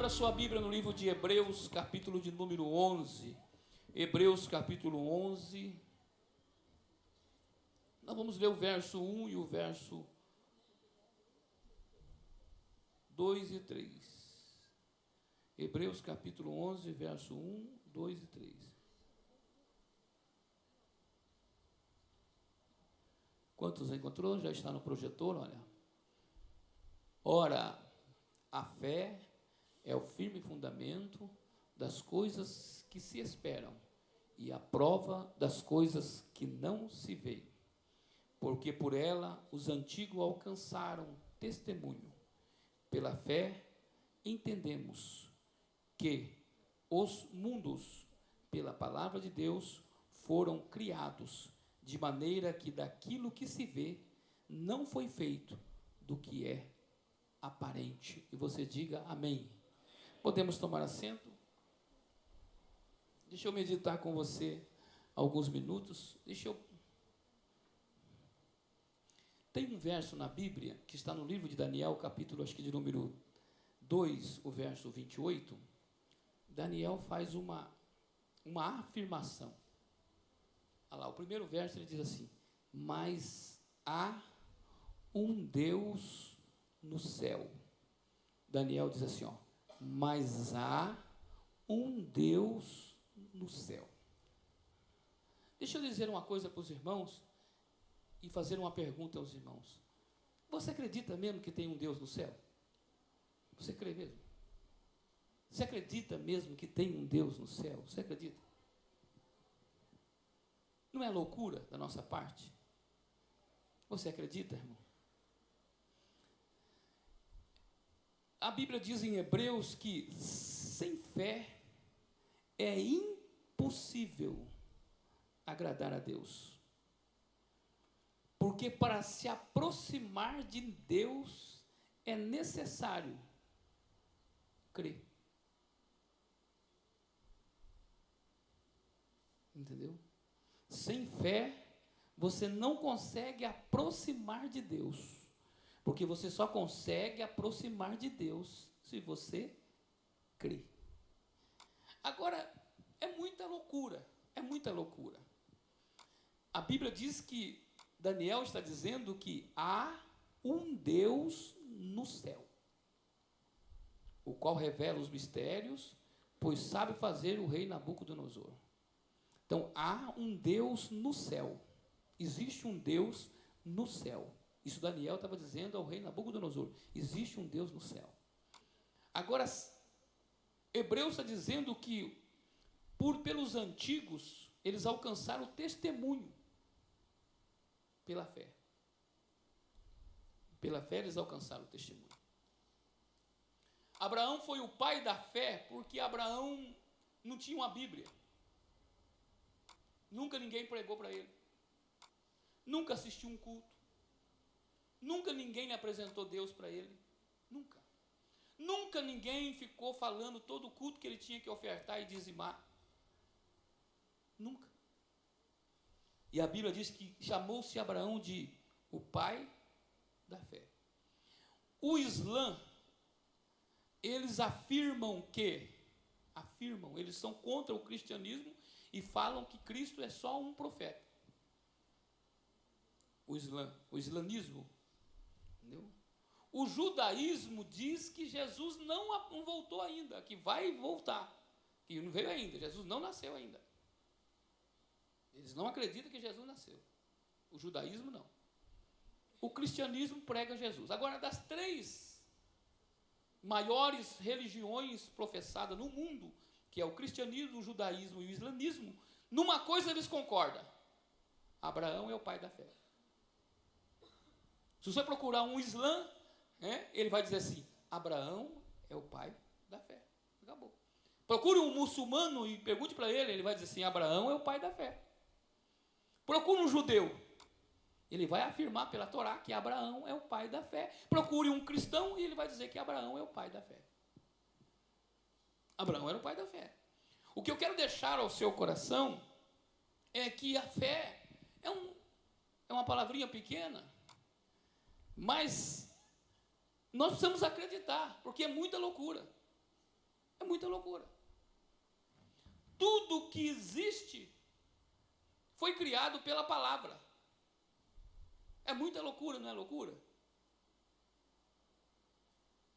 Abra sua Bíblia no livro de Hebreus, capítulo de número 11. Hebreus, capítulo 11. Nós vamos ler o verso 1 e o verso 2 e 3. Hebreus, capítulo 11, verso 1, 2 e 3. Quantos encontrou? Já está no projetor, olha. Ora, a fé é o firme fundamento das coisas que se esperam e a prova das coisas que não se veem. Porque por ela os antigos alcançaram testemunho. Pela fé entendemos que os mundos, pela palavra de Deus, foram criados, de maneira que daquilo que se vê não foi feito do que é aparente. E você diga amém. Podemos tomar assento? Deixa eu meditar com você alguns minutos. Tem um verso na Bíblia, que está no livro de Daniel, capítulo, acho que de número 2, o verso 28. Daniel faz uma afirmação. Olha lá, o primeiro verso ele diz assim: mas há um Deus no céu. Daniel diz assim, mas há um Deus no céu. Deixa eu dizer uma coisa para os irmãos e fazer uma pergunta aos irmãos. Você acredita mesmo que tem um Deus no céu? Você crê mesmo? Você acredita mesmo que tem um Deus no céu? Você acredita? Não é loucura da nossa parte? Você acredita, irmão? A Bíblia diz em Hebreus que sem fé é impossível agradar a Deus. Porque para se aproximar de Deus é necessário crer. Entendeu? Sem fé, você não consegue aproximar de Deus. Porque você só consegue aproximar de Deus se você crê. Agora, é muita loucura. A Bíblia diz que Daniel está dizendo que há um Deus no céu, o qual revela os mistérios, pois sabe fazer o rei Nabucodonosor. Então, há um Deus no céu. Existe um Deus no céu. Isso Daniel estava dizendo ao rei Nabucodonosor. Existe um Deus no céu. Agora, Hebreus está dizendo que, pelos antigos, eles alcançaram o testemunho pela fé. Pela fé eles alcançaram o testemunho. Abraão foi o pai da fé porque Abraão não tinha uma Bíblia. Nunca ninguém pregou para ele. Nunca assistiu um culto. Nunca ninguém apresentou Deus para ele. Nunca. Nunca ninguém ficou falando todo o culto que ele tinha que ofertar e dizimar. Nunca. E a Bíblia diz que chamou-se Abraão de o pai da fé. O Islã, eles eles são contra o cristianismo e falam que Cristo é só um profeta. O islamismo, entendeu? O judaísmo diz que Jesus não voltou ainda, que vai voltar, que não veio ainda, Jesus não nasceu ainda. Eles não acreditam que Jesus nasceu. O judaísmo não. O cristianismo prega Jesus. Agora, das 3 maiores religiões professadas no mundo, que é o cristianismo, o judaísmo e o islamismo, numa coisa eles concordam: Abraão é o pai da fé. Se você procurar um Islã, ele vai dizer assim: Abraão é o pai da fé. Acabou. Procure um muçulmano e pergunte para ele, ele vai dizer assim: Abraão é o pai da fé. Procure um judeu, ele vai afirmar pela Torá que Abraão é o pai da fé. Procure um cristão e ele vai dizer que Abraão é o pai da fé. Abraão era o pai da fé. O que eu quero deixar ao seu coração é que a fé é uma palavrinha pequena, mas nós precisamos acreditar, porque é muita loucura. É muita loucura. Tudo que existe foi criado pela palavra. É muita loucura, não é loucura?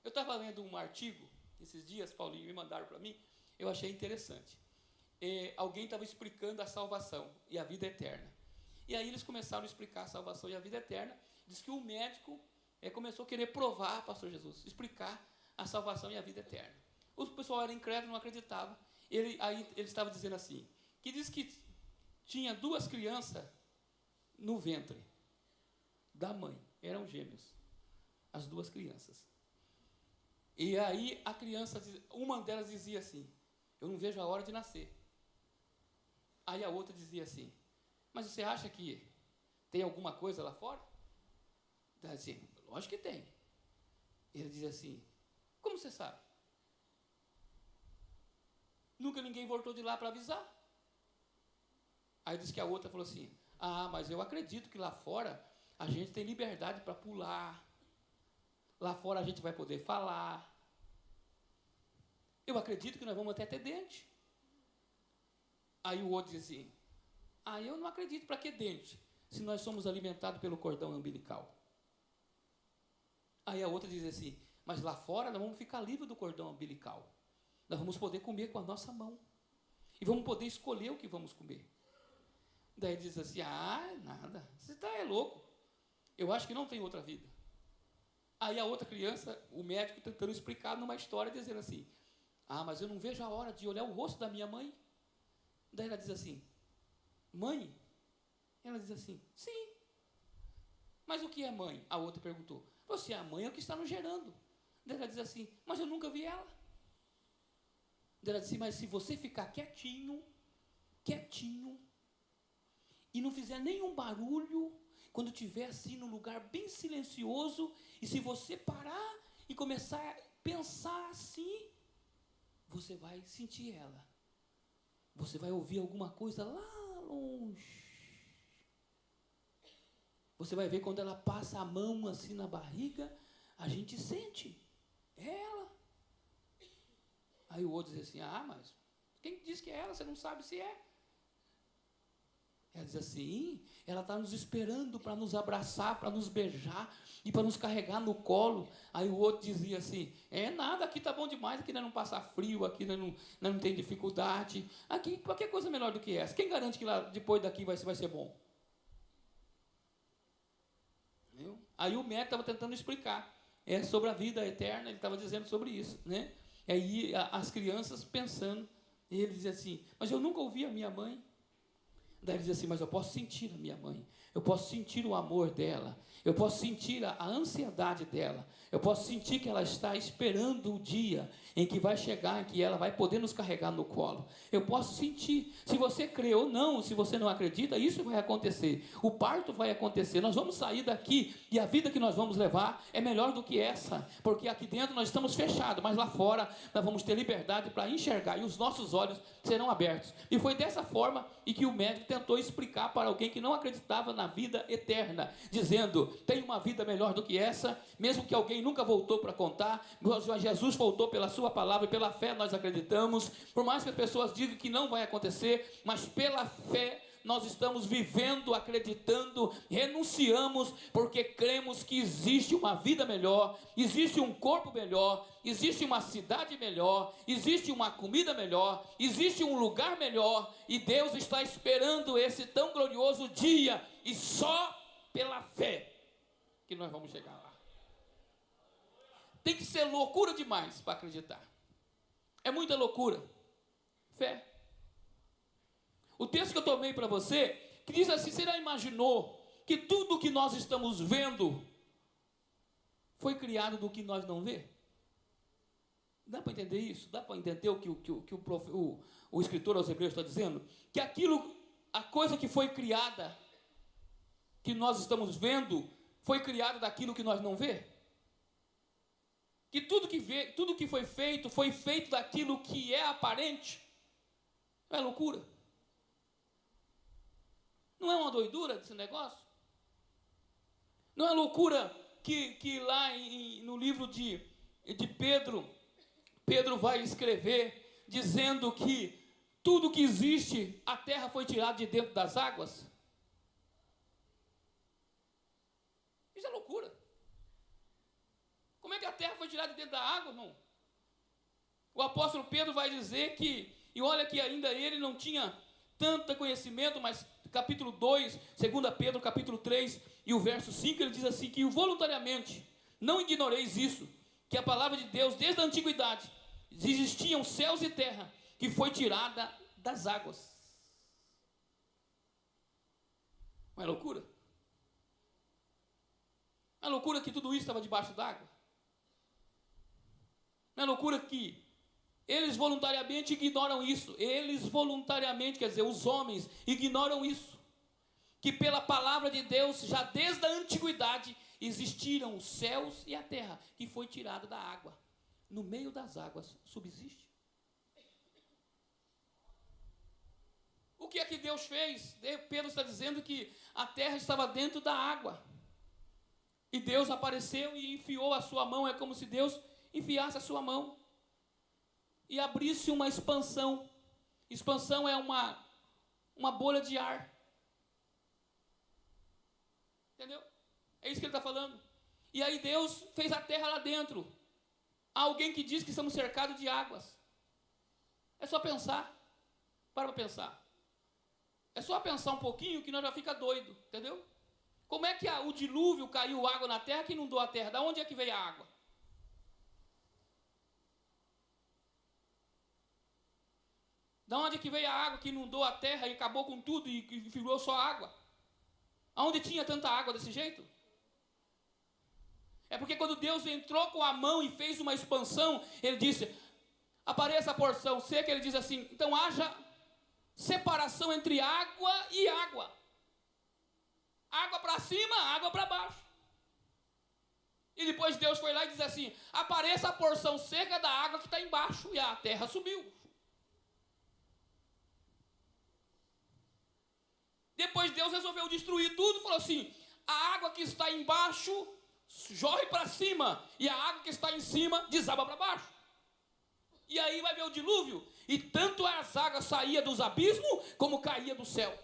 Eu estava lendo um artigo, esses dias, Paulinho, me mandaram para mim, eu achei interessante. Alguém estava explicando a salvação e a vida eterna. E aí eles começaram a explicar a salvação e a vida eterna. Diz que o médico começou a querer provar, pastor Jesus, explicar a salvação e a vida eterna. O pessoal era incrédulo, não acreditava. Ele estava dizendo assim, que diz que tinha 2 crianças no ventre da mãe, eram gêmeos, as 2 crianças. E aí a criança, uma delas dizia assim, eu não vejo a hora de nascer. Aí a outra dizia assim, mas você acha que tem alguma coisa lá fora? Ela dizia assim, lógico que tem. Ele dizia assim, como você sabe? Nunca ninguém voltou de lá para avisar. Aí disse que a outra falou assim, mas eu acredito que lá fora a gente tem liberdade para pular. Lá fora a gente vai poder falar. Eu acredito que nós vamos até ter dente. Aí o outro diz assim, eu não acredito, para que dente? Se nós somos alimentados pelo cordão umbilical. Aí a outra diz assim, mas lá fora nós vamos ficar livres do cordão umbilical. Nós vamos poder comer com a nossa mão. E vamos poder escolher o que vamos comer. Daí diz assim, nada, você é louco. Eu acho que não tem outra vida. Aí a outra criança, o médico tentando explicar numa história, dizendo assim, mas eu não vejo a hora de olhar o rosto da minha mãe. Daí ela diz assim, mãe? Ela diz assim, sim. Mas o que é mãe? A outra perguntou, você é a mãe, é o que está nos gerando. Daí ela diz assim, mas eu nunca vi ela. Daí ela diz assim, mas se você ficar quietinho, e não fizer nenhum barulho, quando estiver assim num lugar bem silencioso, e se você parar e começar a pensar assim, você vai sentir ela. Você vai ouvir alguma coisa lá longe. Você vai ver quando ela passa a mão assim na barriga, a gente sente. É ela. Aí o outro diz assim, mas quem diz que é ela? Você não sabe se é. Ela diz assim, ela está nos esperando para nos abraçar, para nos beijar e para nos carregar no colo. Aí o outro dizia assim, nada, aqui está bom demais, aqui nós não passa frio, aqui nós não tem dificuldade. Aqui, qualquer coisa melhor do que essa. Quem garante que lá, depois daqui vai ser bom? Viu? Aí o médico estava tentando explicar sobre a vida eterna, ele estava dizendo sobre isso, né? E aí as crianças pensando, e ele dizia assim, mas eu nunca ouvi a minha mãe. Daí ele diz assim, mas eu posso sentir a minha mãe, eu posso sentir o amor dela, eu posso sentir a ansiedade dela, eu posso sentir que ela está esperando o dia em que vai chegar, em que ela vai poder nos carregar no colo. Eu posso sentir, se você crê ou não, se você não acredita, isso vai acontecer, o parto vai acontecer, nós vamos sair daqui e a vida que nós vamos levar é melhor do que essa, porque aqui dentro nós estamos fechados, mas lá fora nós vamos ter liberdade para enxergar e os nossos olhos serão abertos. E foi dessa forma e que o médico tentou explicar para alguém que não acreditava na vida eterna, dizendo, tem uma vida melhor do que essa, mesmo que alguém nunca voltou para contar, Jesus voltou pela sua palavra e pela fé nós acreditamos, por mais que as pessoas digam que não vai acontecer, mas pela fé nós estamos vivendo, acreditando, renunciamos, porque cremos que existe uma vida melhor, existe um corpo melhor, existe uma cidade melhor, existe uma comida melhor, existe um lugar melhor, e Deus está esperando esse tão glorioso dia, e só pela fé que nós vamos chegar lá. Tem que ser loucura demais para acreditar. É muita loucura. Fé. O texto que eu tomei para você, que diz assim, você já imaginou que tudo que nós estamos vendo foi criado do que nós não vê? Dá para entender isso? Dá para entender o que o escritor aos Hebreus está dizendo? Que a coisa que foi criada, que nós estamos vendo, foi criada daquilo que nós não vê? Que tudo que foi feito daquilo que é aparente? Não é loucura? Não é uma doidura desse negócio? Não é loucura que lá no livro de Pedro Pedro vai escrever dizendo que tudo que existe, a terra foi tirada de dentro das águas? Isso é loucura. Como é que a terra foi tirada de dentro da água, irmão? O apóstolo Pedro vai dizer que, e olha que ainda ele não tinha tanto conhecimento, mas capítulo 2, 2 Pedro, capítulo 3, e o verso 5, ele diz assim, que voluntariamente, não ignoreis isso, que a palavra de Deus, desde a antiguidade, existiam céus e terra, que foi tirada das águas. Não é loucura? Não é loucura que tudo isso estava debaixo d'água? Não é loucura que eles voluntariamente ignoram isso? Eles voluntariamente, quer dizer, os homens ignoram isso. Que pela palavra de Deus, já desde a antiguidade, existiram os céus e a terra, que foi tirada da água. No meio das águas subsiste. O que é que Deus fez? Pedro está dizendo que a terra estava dentro da água. E Deus apareceu e enfiou a sua mão. É como se Deus enfiasse a sua mão e abrisse uma expansão. Expansão é uma bolha de ar. Entendeu? É isso que ele está falando. E aí Deus fez a terra lá dentro. Há alguém que diz que estamos cercados de águas. É só pensar. Para pensar. É só pensar um pouquinho que nós já fica doido. Entendeu? Como é que o dilúvio caiu água na terra que inundou a terra? Da onde é que veio a água? Da onde é que veio a água que inundou a terra e acabou com tudo e virou só água? Aonde tinha tanta água desse jeito? É porque quando Deus entrou com a mão e fez uma expansão, ele disse, apareça a porção seca, ele diz assim, então haja separação entre água e água. Água para cima, água para baixo. E depois Deus foi lá e disse assim, apareça a porção seca da água que está embaixo, e a terra subiu. Depois Deus resolveu destruir tudo, falou assim, a água que está embaixo jorre para cima, e a água que está em cima desaba para baixo. E aí vai ver o dilúvio, e tanto as águas saíam dos abismos, como caía do céu.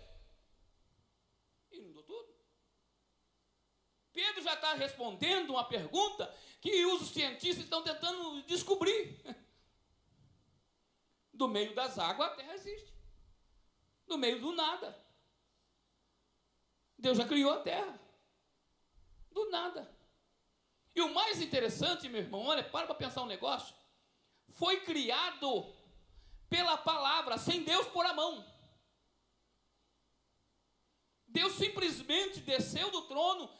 Inundou tudo. Pedro já está respondendo uma pergunta que os cientistas estão tentando descobrir. Do meio das águas a terra existe. Do meio do nada. Deus já criou a terra. Do nada. E o mais interessante, meu irmão, olha, para pensar um negócio. Foi criado pela palavra, sem Deus pôr a mão. Deus simplesmente desceu do trono,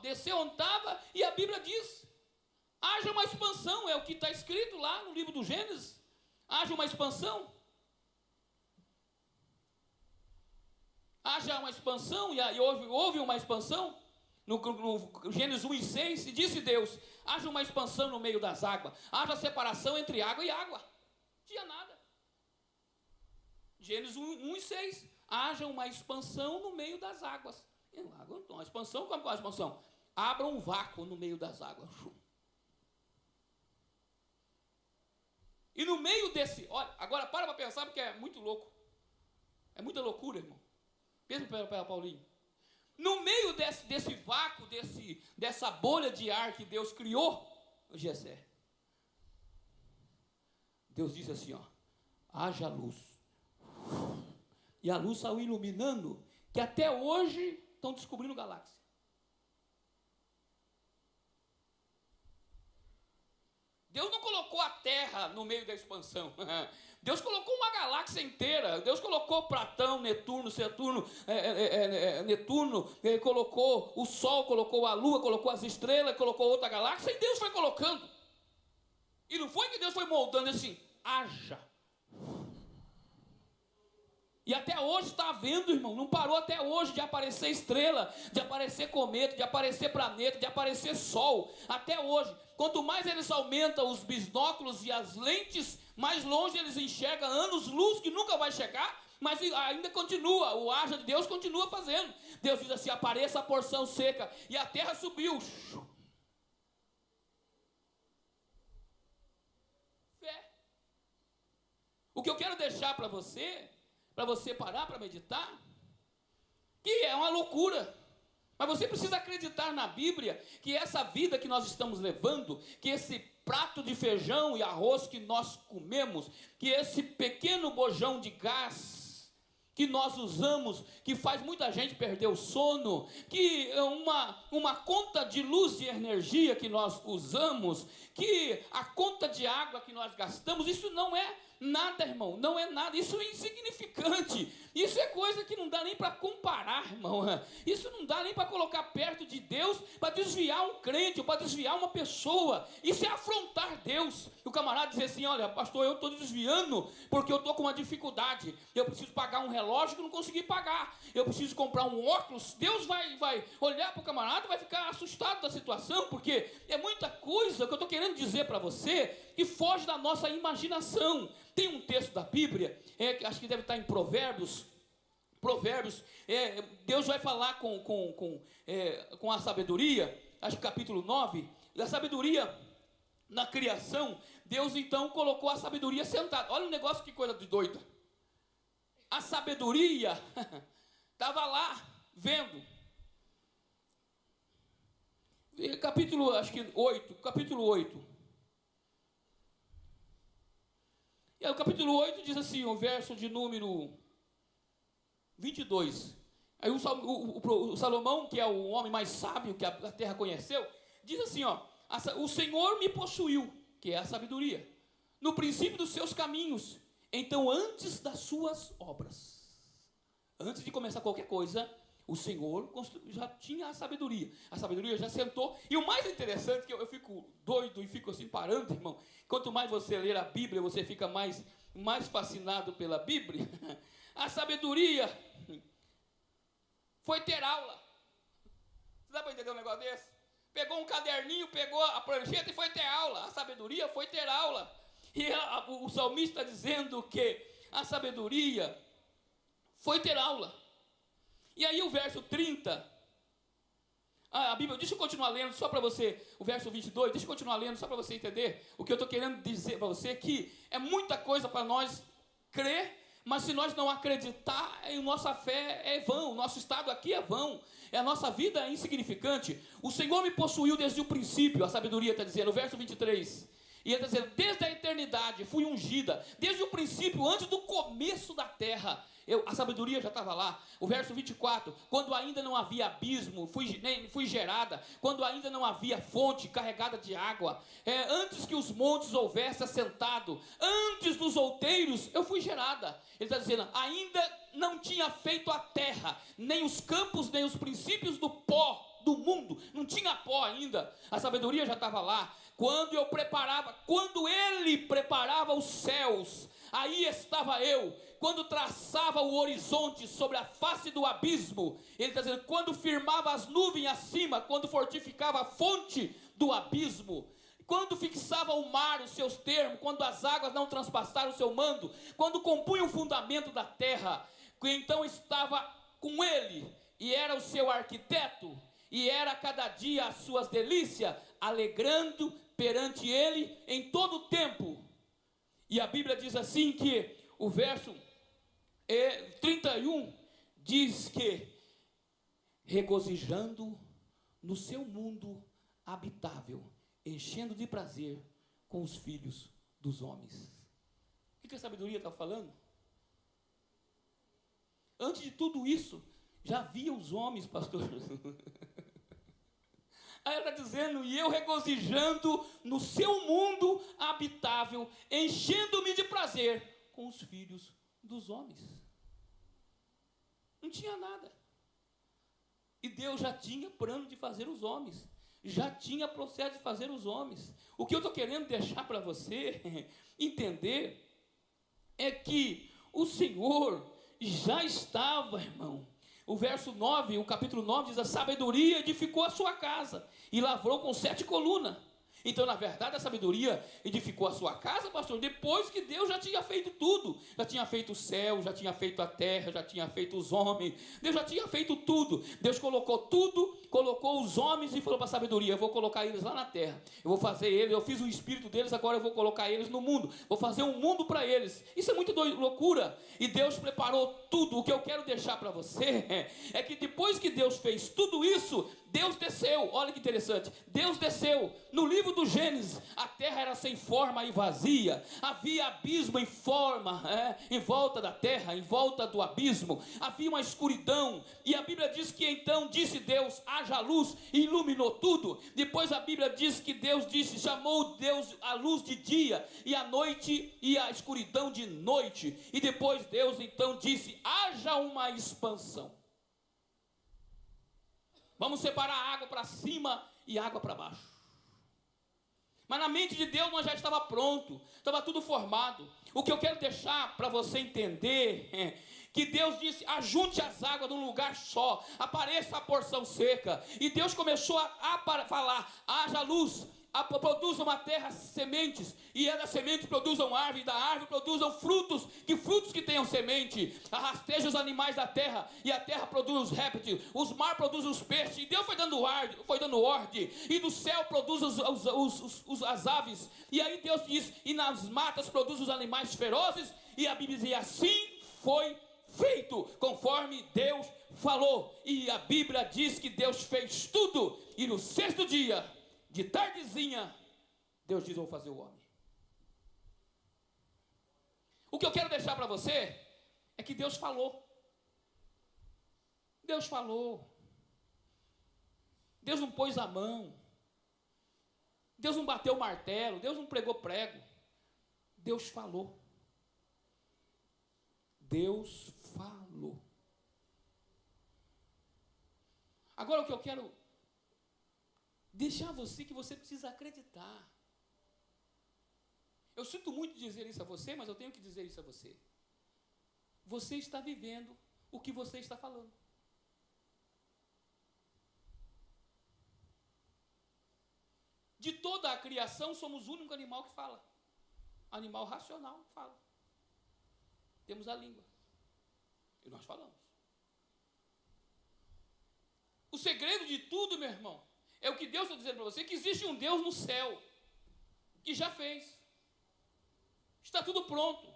desceu onde estava, e a Bíblia diz, haja uma expansão, é o que está escrito lá no livro do Gênesis, haja uma expansão. Haja uma expansão, e houve uma expansão, no Gênesis 1:6, e disse Deus, haja uma expansão no meio das águas, haja separação entre água e água. Não tinha nada. Gênesis 1:6, haja uma expansão no meio das águas. Uma expansão, como é uma expansão? Abra um vácuo no meio das águas. E no meio desse, olha, agora para pensar, porque é muito louco. É muita loucura, irmão. Pensa para Paulinho. No meio desse vácuo, dessa bolha de ar que Deus criou, o Gessé, Deus disse assim, ó, haja luz. E a luz saiu iluminando, que até hoje estão descobrindo galáxias. Deus não colocou a Terra no meio da expansão. Deus colocou uma galáxia inteira. Deus colocou Platão, Netuno, Saturno, Netuno, colocou o Sol, colocou a Lua, colocou as estrelas, colocou outra galáxia, e Deus foi colocando. E não foi que Deus foi moldando assim, haja. E até hoje está havendo, irmão, não parou até hoje de aparecer estrela, de aparecer cometa, de aparecer planeta, de aparecer sol, até hoje. Quanto mais eles aumentam os binóculos e as lentes, mais longe eles enxergam anos-luz que nunca vai chegar, mas ainda continua, o haja de Deus continua fazendo. Deus diz assim, apareça a porção seca, e a terra subiu. deixar para você parar para meditar, que é uma loucura. Mas você precisa acreditar na Bíblia, que essa vida que nós estamos levando, que esse prato de feijão e arroz que nós comemos, que esse pequeno bojão de gás que nós usamos, que faz muita gente perder o sono, que uma conta de luz e energia que nós usamos, que a conta de água que nós gastamos, isso não é nada, irmão, não é nada, isso é insignificante, isso é coisa que não dá nem para comparar, irmão, isso não dá nem para colocar perto de Deus, para desviar um crente, ou para desviar uma pessoa, isso é afrontar Deus. O camarada diz assim: olha, pastor, eu estou desviando, porque eu estou com uma dificuldade, eu preciso pagar um relógio que eu não consegui pagar, eu preciso comprar um óculos. Deus vai olhar para o camarada e vai ficar assustado da situação, porque é muita coisa que eu estou querendo dizer para você, que foge da nossa imaginação. Tem um texto da Bíblia, acho que deve estar em Provérbios, Deus vai falar com a sabedoria, acho que capítulo 9, da sabedoria na criação. Deus então colocou a sabedoria sentada. Olha o negócio, que coisa de doida. A sabedoria estava lá, vendo. Capítulo 8. E o capítulo 8 diz assim, o verso de número 22. Aí o Salomão, que é o homem mais sábio que a terra conheceu, diz assim, ó: o Senhor me possuiu, que é a sabedoria, no princípio dos seus caminhos. Então, antes das suas obras, antes de começar qualquer coisa, o Senhor já tinha a sabedoria já sentou. E o mais interessante, que eu fico doido e fico assim parando, irmão, quanto mais você ler a Bíblia, você fica mais fascinado pela Bíblia. A sabedoria foi ter aula. Você dá para entender um negócio desse? Pegou um caderninho, pegou a prancheta e foi ter aula. A sabedoria foi ter aula. E o salmista está dizendo que a sabedoria foi ter aula. E aí o verso 30, a Bíblia, deixa eu continuar lendo só para você, o verso 22, deixa eu continuar lendo só para você entender o que eu estou querendo dizer para você, que é muita coisa para nós crer, mas se nós não acreditar, a nossa fé é vão, o nosso estado aqui é vão, a nossa vida é insignificante. O Senhor me possuiu desde o princípio, a sabedoria está dizendo, o verso 23, e ele está dizendo, desde a eternidade fui ungida, desde o princípio, antes do começo da terra, a sabedoria já estava lá. O verso 24, quando ainda não havia abismo, fui gerada, quando ainda não havia fonte carregada de água, antes que os montes houvessem assentado, antes dos outeiros, eu fui gerada. Ele está dizendo, ainda não tinha feito a terra, nem os campos, nem os princípios do pó do mundo, não tinha pó ainda, a sabedoria já estava lá. Quando ele preparava os céus, aí estava eu. Quando traçava o horizonte sobre a face do abismo, ele está dizendo, quando firmava as nuvens acima, quando fortificava a fonte do abismo, quando fixava o mar os seus termos, quando as águas não transpassaram o seu mando, quando compunha o fundamento da terra, então estava com ele, e era o seu arquiteto, e era cada dia as suas delícias, alegrando perante ele em todo o tempo. E a Bíblia diz assim, que o verso 31 diz que regozijando no seu mundo habitável, enchendo de prazer com os filhos dos homens. O que a sabedoria está falando? Antes de tudo isso, já havia os homens, pastor. Aí ela está dizendo, e eu regozijando no seu mundo habitável, enchendo-me de prazer com os filhos dos homens. Não tinha nada. E Deus já tinha plano de fazer os homens. Já tinha processo de fazer os homens. O que eu estou querendo deixar para você entender é que o Senhor já estava, irmão. O verso 9, o capítulo 9 diz, a sabedoria edificou a sua casa e lavrou com 7 colunas. Então, na verdade, a sabedoria edificou a sua casa, pastor, depois que Deus já tinha feito tudo. Já tinha feito o céu, já tinha feito a terra, já tinha feito os homens. Deus já tinha feito tudo. Deus colocou tudo colocou os homens e falou para a sabedoria: eu vou colocar eles lá na terra, eu vou fazer eles, eu fiz o espírito deles, agora eu vou colocar eles no mundo, vou fazer um mundo para eles. Isso é muito loucura, e Deus preparou tudo. O que eu quero deixar para você é que depois que Deus fez tudo isso, Deus desceu. Olha que interessante, Deus desceu. No livro do Gênesis, a terra era sem forma e vazia, havia abismo em forma, em volta da terra, em volta do abismo, havia uma escuridão, e a Bíblia diz que então disse Deus: haja luz, e iluminou tudo. Depois a Bíblia diz que Deus disse, chamou Deus a luz de dia, e a noite e a escuridão de noite, e depois Deus então disse: haja uma expansão. Vamos separar a água para cima e água para baixo. Mas na mente de Deus nós já estava pronto, estava tudo formado. O que eu quero deixar para você entender é que Deus disse: ajunte as águas num lugar só, apareça a porção seca. E Deus começou a falar: haja luz, produza uma terra sementes, e da semente produzam árvore, e da árvore produzam frutos que tenham semente, rasteja os animais da terra, e a terra produz os répteis, os mar produzem os peixes, e Deus foi dando ordem, e do céu produz as aves, e aí Deus diz: e nas matas produz os animais ferozes, e a Bíblia diz: e assim foi feito, conforme Deus falou. E a Bíblia diz que Deus fez tudo, e no sexto dia, de tardezinha, Deus diz: vou fazer o homem. O que eu quero deixar para você é que Deus falou. Deus falou. Deus não pôs a mão. Deus não bateu o martelo. Deus não pregou prego. Deus falou. Deus falou. Agora o que eu quero deixar você, que você precisa acreditar. Eu sinto muito dizer isso a você, mas eu tenho que dizer isso a você. Você está vivendo o que você está falando. De toda a criação, somos o único animal que fala. Animal racional fala. Temos a língua. E nós falamos. O segredo de tudo, meu irmão, é o que Deus está dizendo para você: que existe um Deus no céu, que já fez. Está tudo pronto.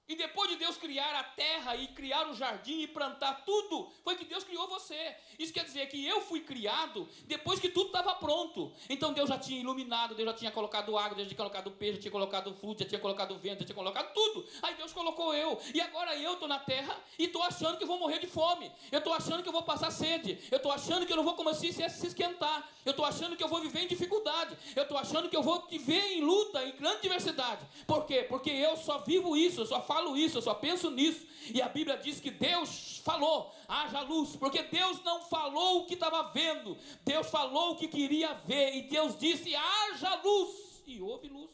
E depois de Deus criar a terra e criar o jardim e plantar tudo, foi que Deus criou você. Isso quer dizer que eu fui criado depois que tudo estava pronto. Então Deus já tinha iluminado, Deus já tinha colocado água, Deus já tinha colocado peixe, já tinha colocado fruto, já tinha colocado vento, já tinha colocado tudo. Aí Deus colocou eu. E agora eu estou na terra e estou achando que eu vou morrer de fome. Eu estou achando que eu vou passar sede. Eu estou achando que eu não vou começar a se esquentar. Eu estou achando que eu vou viver em dificuldade. Eu estou achando que eu vou viver em luta, em grande diversidade. Por quê? Porque eu só vivo isso, eu só falo isso, eu só penso nisso. E a Bíblia diz que Deus falou: haja luz, porque Deus não falou o que estava vendo, Deus falou o que queria ver, e Deus disse: haja luz, e houve luz.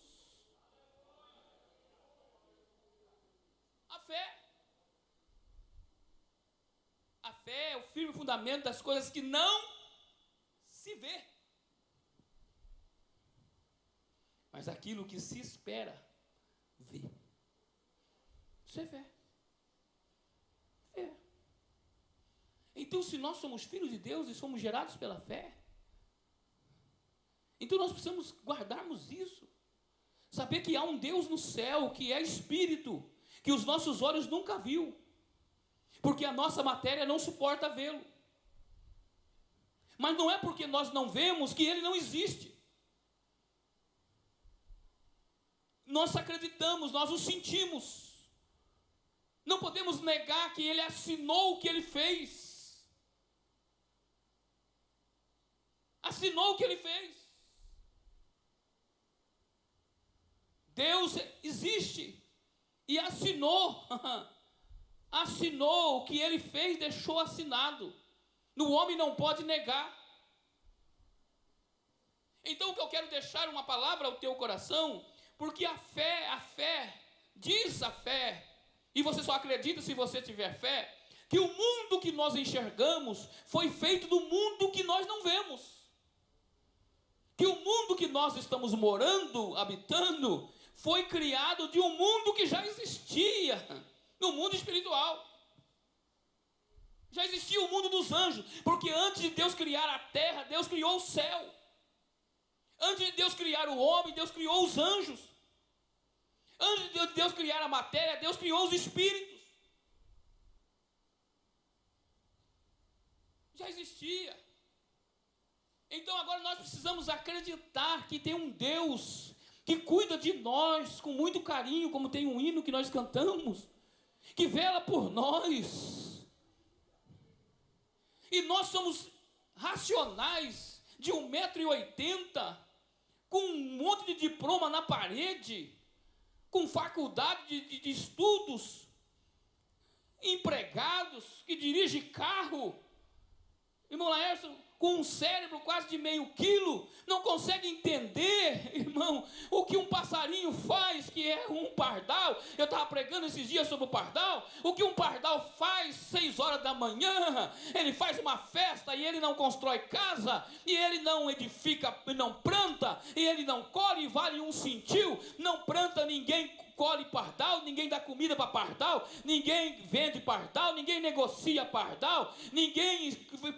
A fé é o firme fundamento das coisas que não se vê, mas aquilo que se espera ver. Isso é fé. Fé. Então, se nós somos filhos de Deus e somos gerados pela fé, então nós precisamos guardarmos isso. Saber que há um Deus no céu, que é Espírito, que os nossos olhos nunca viu, porque a nossa matéria não suporta vê-lo. Mas não é porque nós não vemos que Ele não existe. Nós acreditamos, nós o sentimos. Não podemos negar que Ele assinou o que Ele fez. Assinou o que Ele fez. Deus existe e assinou. Assinou o que Ele fez, deixou assinado. O homem não pode negar. Então o que eu quero deixar uma palavra ao teu coração, porque a fé, diz a fé, e você só acredita se você tiver fé, que o mundo que nós enxergamos foi feito do mundo que nós não vemos. Que o mundo que nós estamos morando, habitando, foi criado de um mundo que já existia, no mundo espiritual. Já existia o mundo dos anjos, porque antes de Deus criar a terra, Deus criou o céu. Antes de Deus criar o homem, Deus criou os anjos. Antes de Deus criar a matéria, Deus criou os espíritos. Já existia. Então agora nós precisamos acreditar que tem um Deus que cuida de nós com muito carinho, como tem um hino que nós cantamos, que vela por nós. E nós somos racionais, de 1,80 m, com um monte de diploma na parede, com faculdade de estudos, empregados, que dirigem carro. Irmão Laércio, com um cérebro quase de meio quilo, não consegue entender, irmão, o que um passarinho faz, que é um pardal. Eu estava pregando esses dias sobre o pardal. O que um pardal faz 6 horas da manhã, ele faz uma festa e ele não constrói casa, e ele não edifica, não planta, e ele não colhe, vale um centil, não planta, ninguém colhe pardal, ninguém dá comida para pardal, ninguém vende pardal, ninguém negocia pardal, ninguém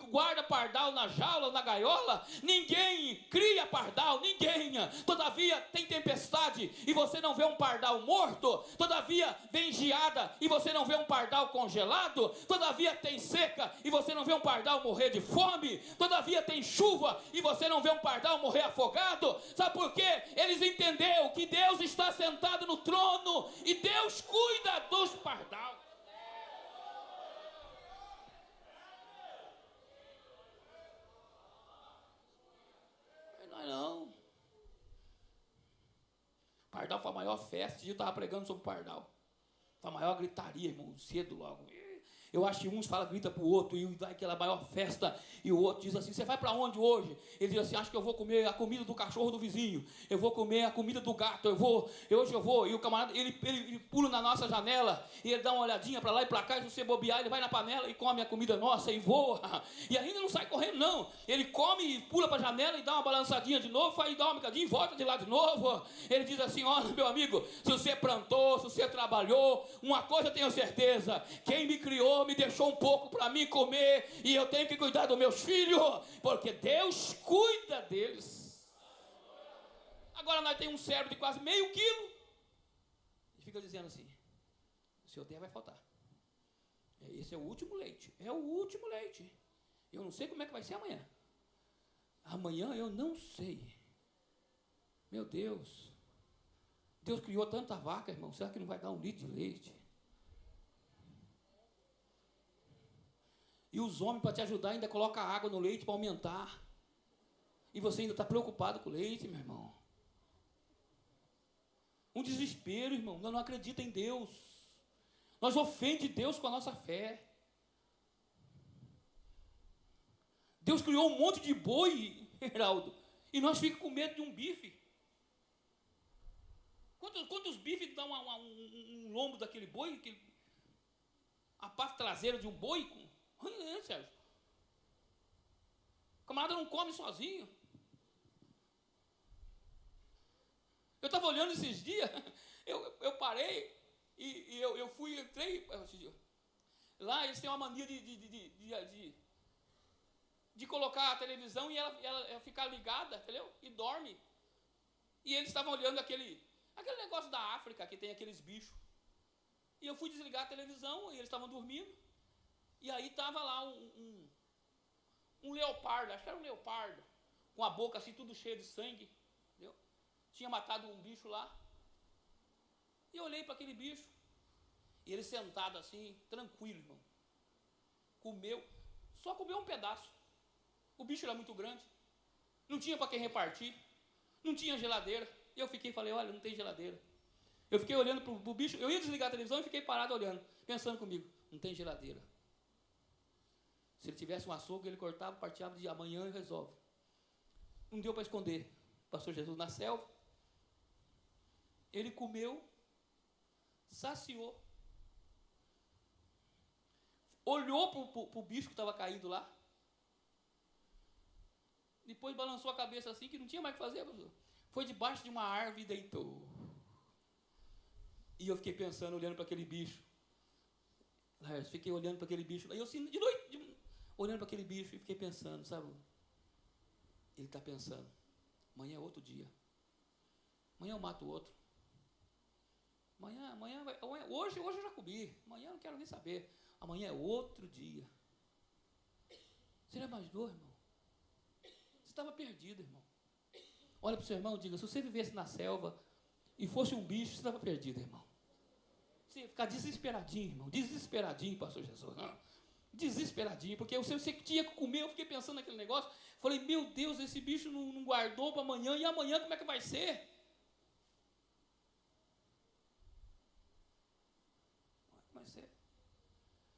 guarda pardal na jaula, na gaiola, ninguém cria pardal, ninguém. Todavia tem tempestade e você não vê um pardal morto, todavia vem geada e você não vê um pardal congelado, todavia tem seca e você não vê um pardal morrer de fome, todavia tem chuva e você não vê um pardal morrer afogado. Sabe por quê? Eles entenderam que Deus está sentado no trono e Deus cuida dos pardal. Mas não. Pardal foi a maior festa. Eu estava pregando sobre pardal. Foi a maior gritaria, irmão, cedo logo. Eu acho que uns grita para o outro, e vai aquela maior festa, e o outro diz assim: você vai para onde hoje? Ele diz assim: acho que eu vou comer a comida do cachorro do vizinho, eu vou comer a comida do gato, hoje eu vou. E o camarada, ele pula na nossa janela, e ele dá uma olhadinha para lá e para cá, e se você bobear, ele vai na panela e come a comida nossa, e voa, e ainda não sai correndo não, ele come e pula para a janela, e dá uma balançadinha de novo, vai dar uma bicadinha e volta de lá de novo. Ele diz assim: olha meu amigo, se você plantou, se você trabalhou, uma coisa eu tenho certeza, quem me criou me deixou um pouco para mim comer, e eu tenho que cuidar dos meus filhos, porque Deus cuida deles. Agora nós temos um cérebro de quase meio quilo e fica dizendo assim: o seu tempo vai faltar, esse é o último leite, eu não sei como é que vai ser amanhã eu não sei. Meu Deus criou tanta vaca, irmão, será que não vai dar 1 litro de leite? E os homens, para te ajudar, ainda colocam água no leite para aumentar. E você ainda está preocupado com o leite, meu irmão. Um desespero, irmão. Nós não acreditamos em Deus. Nós ofendemos Deus com a nossa fé. Deus criou um monte de boi, Heraldo, e nós ficamos com medo de um bife. Quantos bifes dão um lombo daquele boi? A parte traseira de um boi? Sérgio, o camarada não come sozinho. Eu estava olhando esses dias, eu parei e eu entrei lá. Eles têm uma mania de colocar a televisão e ela ficar ligada, entendeu? E dorme. E eles estavam olhando aquele negócio da África, que tem aqueles bichos. E eu fui desligar a televisão e eles estavam dormindo. E aí estava lá um leopardo, acho que era um leopardo, com a boca assim tudo cheia de sangue, entendeu? Tinha matado um bicho lá. E eu olhei para aquele bicho, e ele sentado assim, tranquilo, irmão. Só comeu um pedaço. O bicho era muito grande, não tinha para quem repartir, não tinha geladeira. E eu falei, olha, não tem geladeira. Eu fiquei olhando para o bicho, eu ia desligar a televisão e fiquei parado olhando, pensando comigo, não tem geladeira. Se ele tivesse um açougue, ele cortava, parteava de amanhã e resolve. Não deu para esconder. Pastor Jesus na selva. Ele comeu, saciou, olhou para o bicho que estava caído lá, depois balançou a cabeça assim, que não tinha mais o que fazer, pastor. Foi debaixo de uma árvore e deitou. E eu fiquei pensando, olhando para aquele bicho. Fiquei olhando para aquele bicho. Aí eu assim, de noite, olhando para aquele bicho e fiquei pensando, sabe? Ele está pensando, amanhã é outro dia. Amanhã eu mato o outro. Hoje eu já comi. Amanhã eu não quero nem saber. Amanhã é outro dia. Você não imaginou, irmão? Você estava perdido, irmão. Olha para o seu irmão e diga, se você vivesse na selva e fosse um bicho, você estava perdido, irmão. Você ia ficar desesperadinho, irmão. Desesperadinho, pastor Jesus. Desesperadinho, porque você tinha que comer. Eu fiquei pensando naquele negócio. Falei, meu Deus, esse bicho não guardou para amanhã. E amanhã como é que vai ser? Vai ser.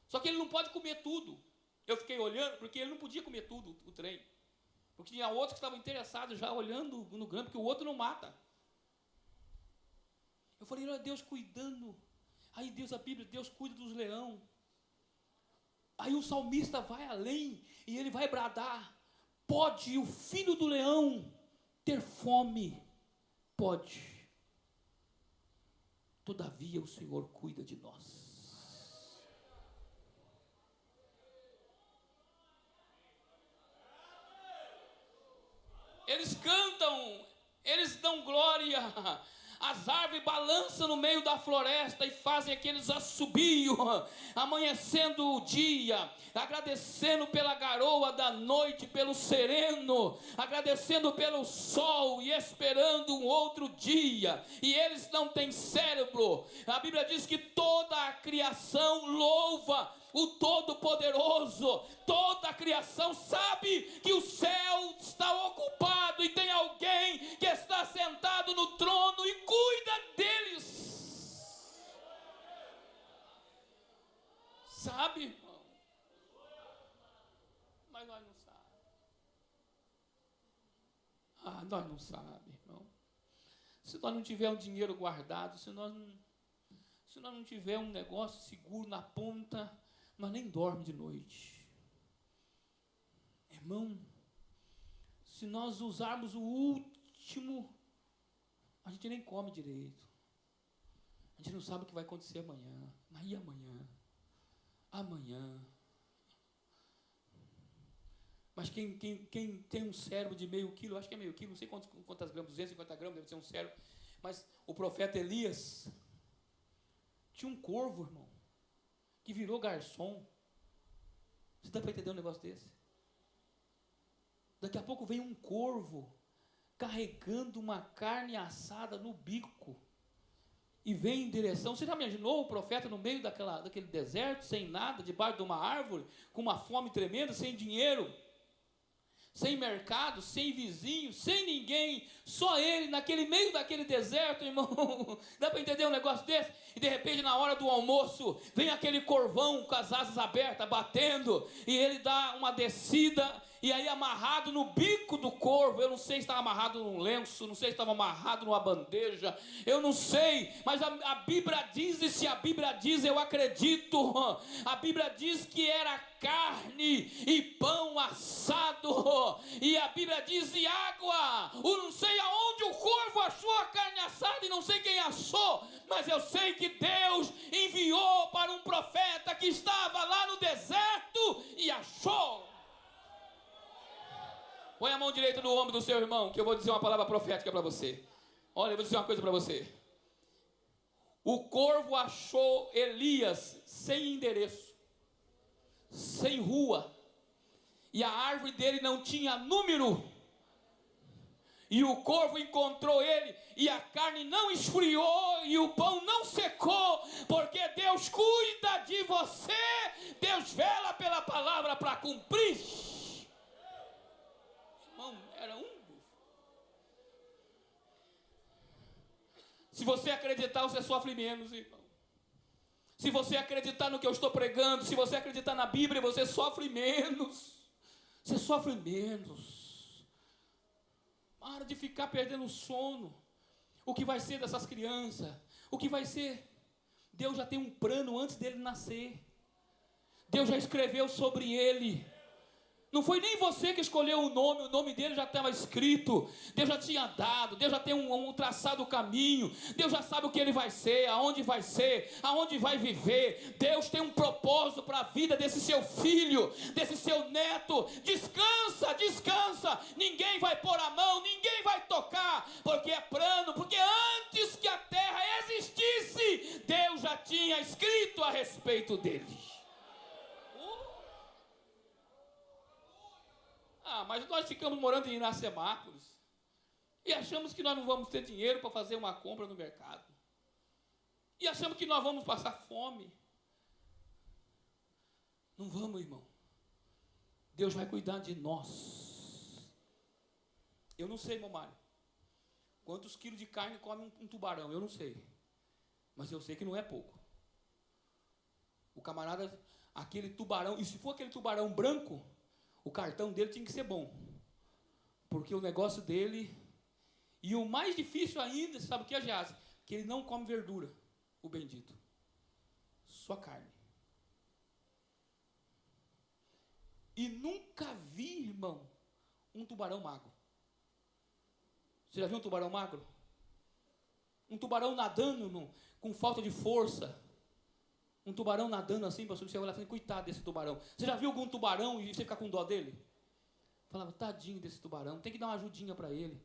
Só que ele não pode comer tudo. Eu fiquei olhando, porque ele não podia comer tudo, o trem. Porque tinha outros que estavam interessados já olhando no grão, porque o outro não mata. Eu falei, olha Deus cuidando. Aí a Bíblia, Deus cuida dos leões. Aí o salmista vai além e ele vai bradar. Pode o filho do leão ter fome? Pode. Todavia o Senhor cuida de nós. Eles cantam, eles dão glória. As árvores balançam no meio da floresta e fazem aqueles assobios, amanhecendo o dia, agradecendo pela garoa da noite, pelo sereno, agradecendo pelo sol e esperando um outro dia. E eles não têm cérebro. A Bíblia diz que toda a criação louva o Todo-Poderoso. Toda a criação sabe que o céu está ocupado e tem alguém que está sentado no trono e cuida deles. Sabe, irmão? Mas nós não sabemos. Nós não sabemos, irmão. Se nós não tivermos um dinheiro guardado, se nós não tivermos um negócio seguro na ponta, nós nem dormimos de noite. Irmão, se nós usarmos o último, a gente nem come direito. A gente não sabe o que vai acontecer amanhã. Mas e amanhã? Amanhã. Mas quem tem um cérebro de meio quilo, acho que é meio quilo, não sei quantas gramas, 250 gramas deve ser um cérebro. Mas o profeta Elias tinha um corvo, irmão, que virou garçom. Você dá para entender um negócio desse? Daqui a pouco vem um corvo carregando uma carne assada no bico e vem em direção. Você já imaginou o profeta no meio daquele deserto, sem nada, debaixo de uma árvore, com uma fome tremenda, sem dinheiro, sem mercado, sem vizinho, sem ninguém, só ele, naquele meio daquele deserto, irmão? Dá para entender um negócio desse? E de repente, na hora do almoço, vem aquele corvão com as asas abertas, batendo, e ele dá uma descida, e aí amarrado no bico do corvo, eu não sei se estava amarrado num lenço, não sei se estava amarrado numa bandeja, eu não sei, mas a Bíblia diz, e se a Bíblia diz, eu acredito. A Bíblia diz que era carne e pão assado, e a Bíblia diz, e água. Eu não sei aonde o corvo achou a carne assada, e não sei quem achou, mas eu sei que Deus enviou para um profeta que estava lá no deserto e achou. Põe a mão direita no ombro do seu irmão, que eu vou dizer uma palavra profética para você. Olha, eu vou dizer uma coisa para você. O corvo achou Elias sem endereço, sem rua, e a árvore dele não tinha número. E o corvo encontrou ele, e a carne não esfriou, e o pão não secou, porque Deus cuida de você, Deus vela pela palavra para cumprir. Irmão, era um. Se você acreditar, você sofre menos, irmão. Se você acreditar no que eu estou pregando, se você acreditar na Bíblia, você sofre menos. Você sofre menos. Para de ficar perdendo o sono. O que vai ser dessas crianças? O que vai ser? Deus já tem um plano antes dele nascer. Deus já escreveu sobre ele. Não foi nem você que escolheu o nome dele já estava escrito, Deus já tinha dado, Deus já tem um traçado caminho, Deus já sabe o que ele vai ser, aonde vai viver. Deus tem um propósito para a vida desse seu filho, desse seu neto. Descansa, descansa, ninguém vai pôr a mão, ninguém vai tocar, porque é plano, porque antes que a terra existisse, Deus já tinha escrito a respeito dele. Mas nós ficamos morando em Iracemápolis e achamos que nós não vamos ter dinheiro para fazer uma compra no mercado. E achamos que nós vamos passar fome. Não vamos, irmão. Deus vai cuidar de nós. Eu não sei, irmão Mário, quantos quilos de carne come um tubarão, eu não sei. Mas eu sei que não é pouco. O camarada, aquele tubarão, e se for aquele tubarão branco, o cartão dele tinha que ser bom, porque o negócio dele, e o mais difícil ainda, sabe o que é, Geazi? Que ele não come verdura, o bendito, só carne. E nunca vi, irmão, um tubarão magro. Você já viu um tubarão magro? Um tubarão nadando com falta de força. Um tubarão nadando assim, pastor, você olha assim, coitado desse tubarão. Você já viu algum tubarão e você fica com dó dele? Falava, tadinho desse tubarão, tem que dar uma ajudinha para ele.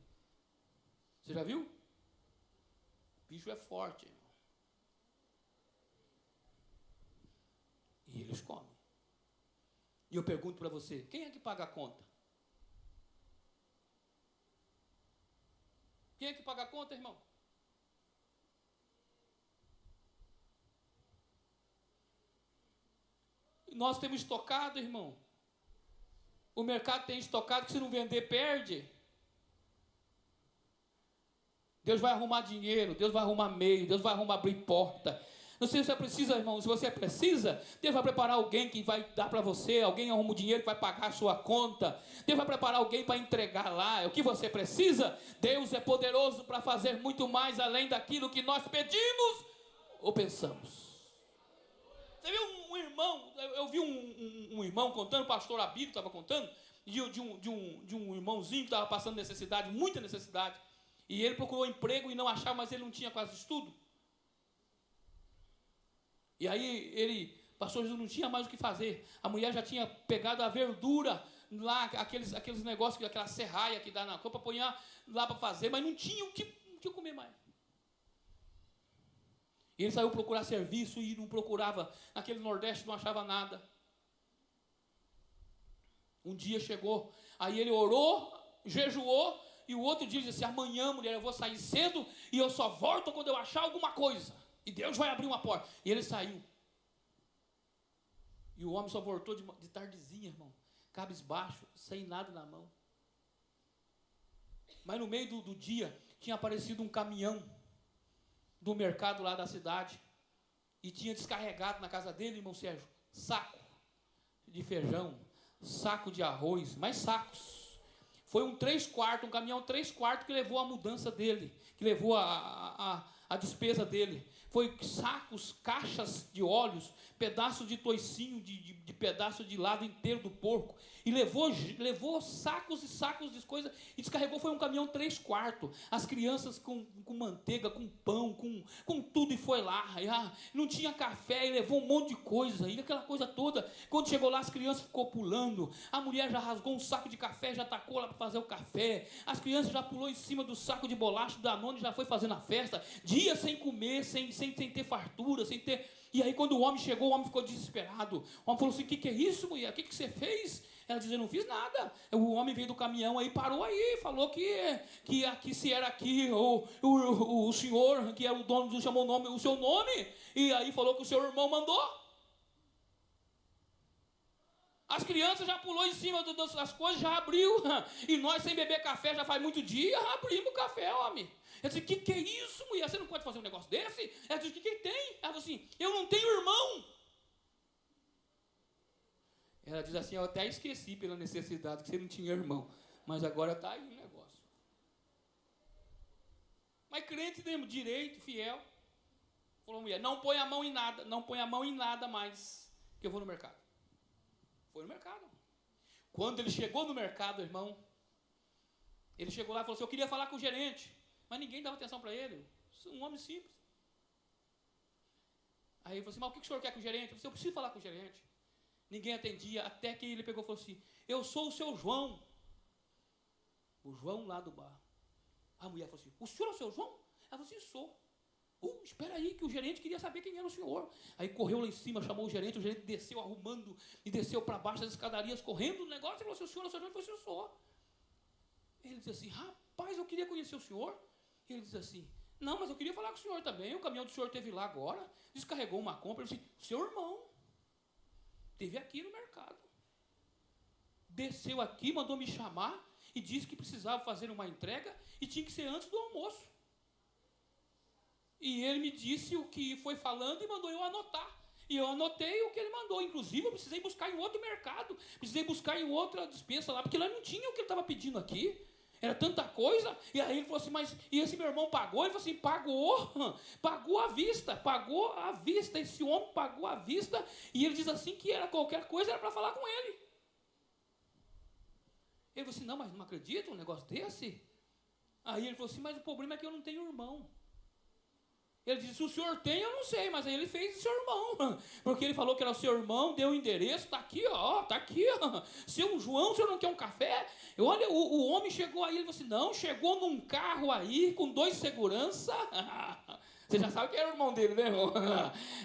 Você já viu? O bicho é forte, irmão. E eles comem. E eu pergunto para você, quem é que paga a conta? Quem é que paga a conta, irmão? Nós temos estocado, irmão. O mercado tem estocado, que se não vender, perde. Deus vai arrumar dinheiro, Deus vai arrumar meio, Deus vai abrir porta. Não sei se você precisa, irmão, se você precisa, Deus vai preparar alguém que vai dar para você, alguém arruma o dinheiro que vai pagar a sua conta, Deus vai preparar alguém para entregar lá, é o que você precisa. Deus é poderoso para fazer muito mais além daquilo que nós pedimos ou pensamos. Você viu um irmão, eu vi um irmão contando, o pastor Abílio estava contando, de um irmãozinho que estava passando necessidade, muita necessidade, e ele procurou emprego e não achava, mas ele não tinha quase estudo. E aí pastor Jesus, não tinha mais o que fazer, a mulher já tinha pegado a verdura lá, aqueles negócios, aquela serraia que dá na copa, põe lá para fazer, mas não tinha o que comer mais. E ele saiu procurar serviço e não procurava, naquele Nordeste não achava nada. Um dia chegou, aí ele orou, jejuou, e o outro dia disse assim, amanhã, mulher, eu vou sair cedo e eu só volto quando eu achar alguma coisa. E Deus vai abrir uma porta. E ele saiu. E o homem só voltou de tardezinha, irmão, cabisbaixo, sem nada na mão. Mas no meio do dia, tinha aparecido um caminhão do mercado lá da cidade, e tinha descarregado na casa dele, irmão Sérgio, saco de feijão, saco de arroz, mais sacos. Foi um caminhão 3/4 que levou a mudança dele, que levou a despesa dele. Foi sacos, caixas de óleos, pedaços de toicinho, de pedaço de lado inteiro do porco, e levou sacos e sacos de coisa, e descarregou, foi um caminhão 3/4, as crianças com manteiga, com pão, com tudo, e foi lá, não tinha café, e levou um monte de coisa, e aquela coisa toda. Quando chegou lá, as crianças ficou pulando, a mulher já rasgou um saco de café, já tacou lá para fazer o café, as crianças já pulou em cima do saco de bolacha da Danone, já foi fazendo a festa, dias sem comer, sem ter fartura, sem ter... E aí quando o homem chegou, o homem ficou desesperado. O homem falou assim, o que é isso, mulher? O que você fez? Ela dizia, não fiz nada. O homem veio do caminhão aí, parou aí, falou que aqui, se era aqui, o senhor, que era o dono, chamou o seu nome, e aí falou que o seu irmão mandou. As crianças já pulou em cima das coisas, já abriu, e nós sem beber café já faz muito dia, abrimos o café, homem. Eu disse, que é isso, mulher? Você não pode fazer um negócio desse? Ela disse, o que tem? Ela falou assim, eu não tenho irmão. Ela diz assim, eu até esqueci pela necessidade que você não tinha irmão, mas agora está aí o negócio. Mas crente tem direito, fiel. Falou, mulher, não põe a mão em nada, não põe a mão em nada mais, que eu vou no mercado. Foi no mercado. Quando ele chegou no mercado, irmão, ele chegou lá e falou assim: eu queria falar com o gerente, mas ninguém dava atenção para ele, um homem simples. Aí ele falou assim: mas o que o senhor quer com o gerente? Eu falei assim: eu preciso falar com o gerente. Ninguém atendia, até que ele pegou e falou assim: eu sou o seu João. O João lá do bar. A mulher falou assim: o senhor é o seu João? Ela falou assim: sou. Espera aí, que o gerente queria saber quem era o senhor. Aí correu lá em cima, chamou o gerente desceu arrumando e desceu para baixo das escadarias, correndo no negócio, e falou assim: o senhor é o seu João? Ele falou assim: eu sou. Ele disse assim: rapaz, eu queria conhecer o senhor. Ele disse assim: não, mas eu queria falar com o senhor também. O caminhão do senhor esteve lá agora, descarregou uma compra. Ele disse: seu irmão esteve aqui no mercado, desceu aqui, mandou me chamar e disse que precisava fazer uma entrega e tinha que ser antes do almoço. E ele me disse o que foi falando e mandou eu anotar. E eu anotei o que ele mandou. Inclusive, eu precisei buscar em outro mercado, precisei buscar em outra despensa lá, porque lá não tinha o que ele estava pedindo aqui. Era tanta coisa. E aí ele falou assim: mas e esse meu irmão pagou? Ele falou assim: pagou à vista. Esse homem pagou à vista. E ele diz assim que era qualquer coisa, era para falar com ele. Ele falou assim: não, mas não acredito um negócio desse. Aí ele falou assim: mas o problema é que eu não tenho irmão. Ele disse: o senhor tem, eu não sei, mas aí ele fez o seu irmão, porque ele falou que era o seu irmão, deu o endereço, está aqui, ó, está aqui, ó. Seu João, o senhor não quer um café? Olha, o homem chegou aí, ele falou assim: não, chegou num carro aí, com 2 segurança. Você já sabe que era o irmão dele, né, irmão?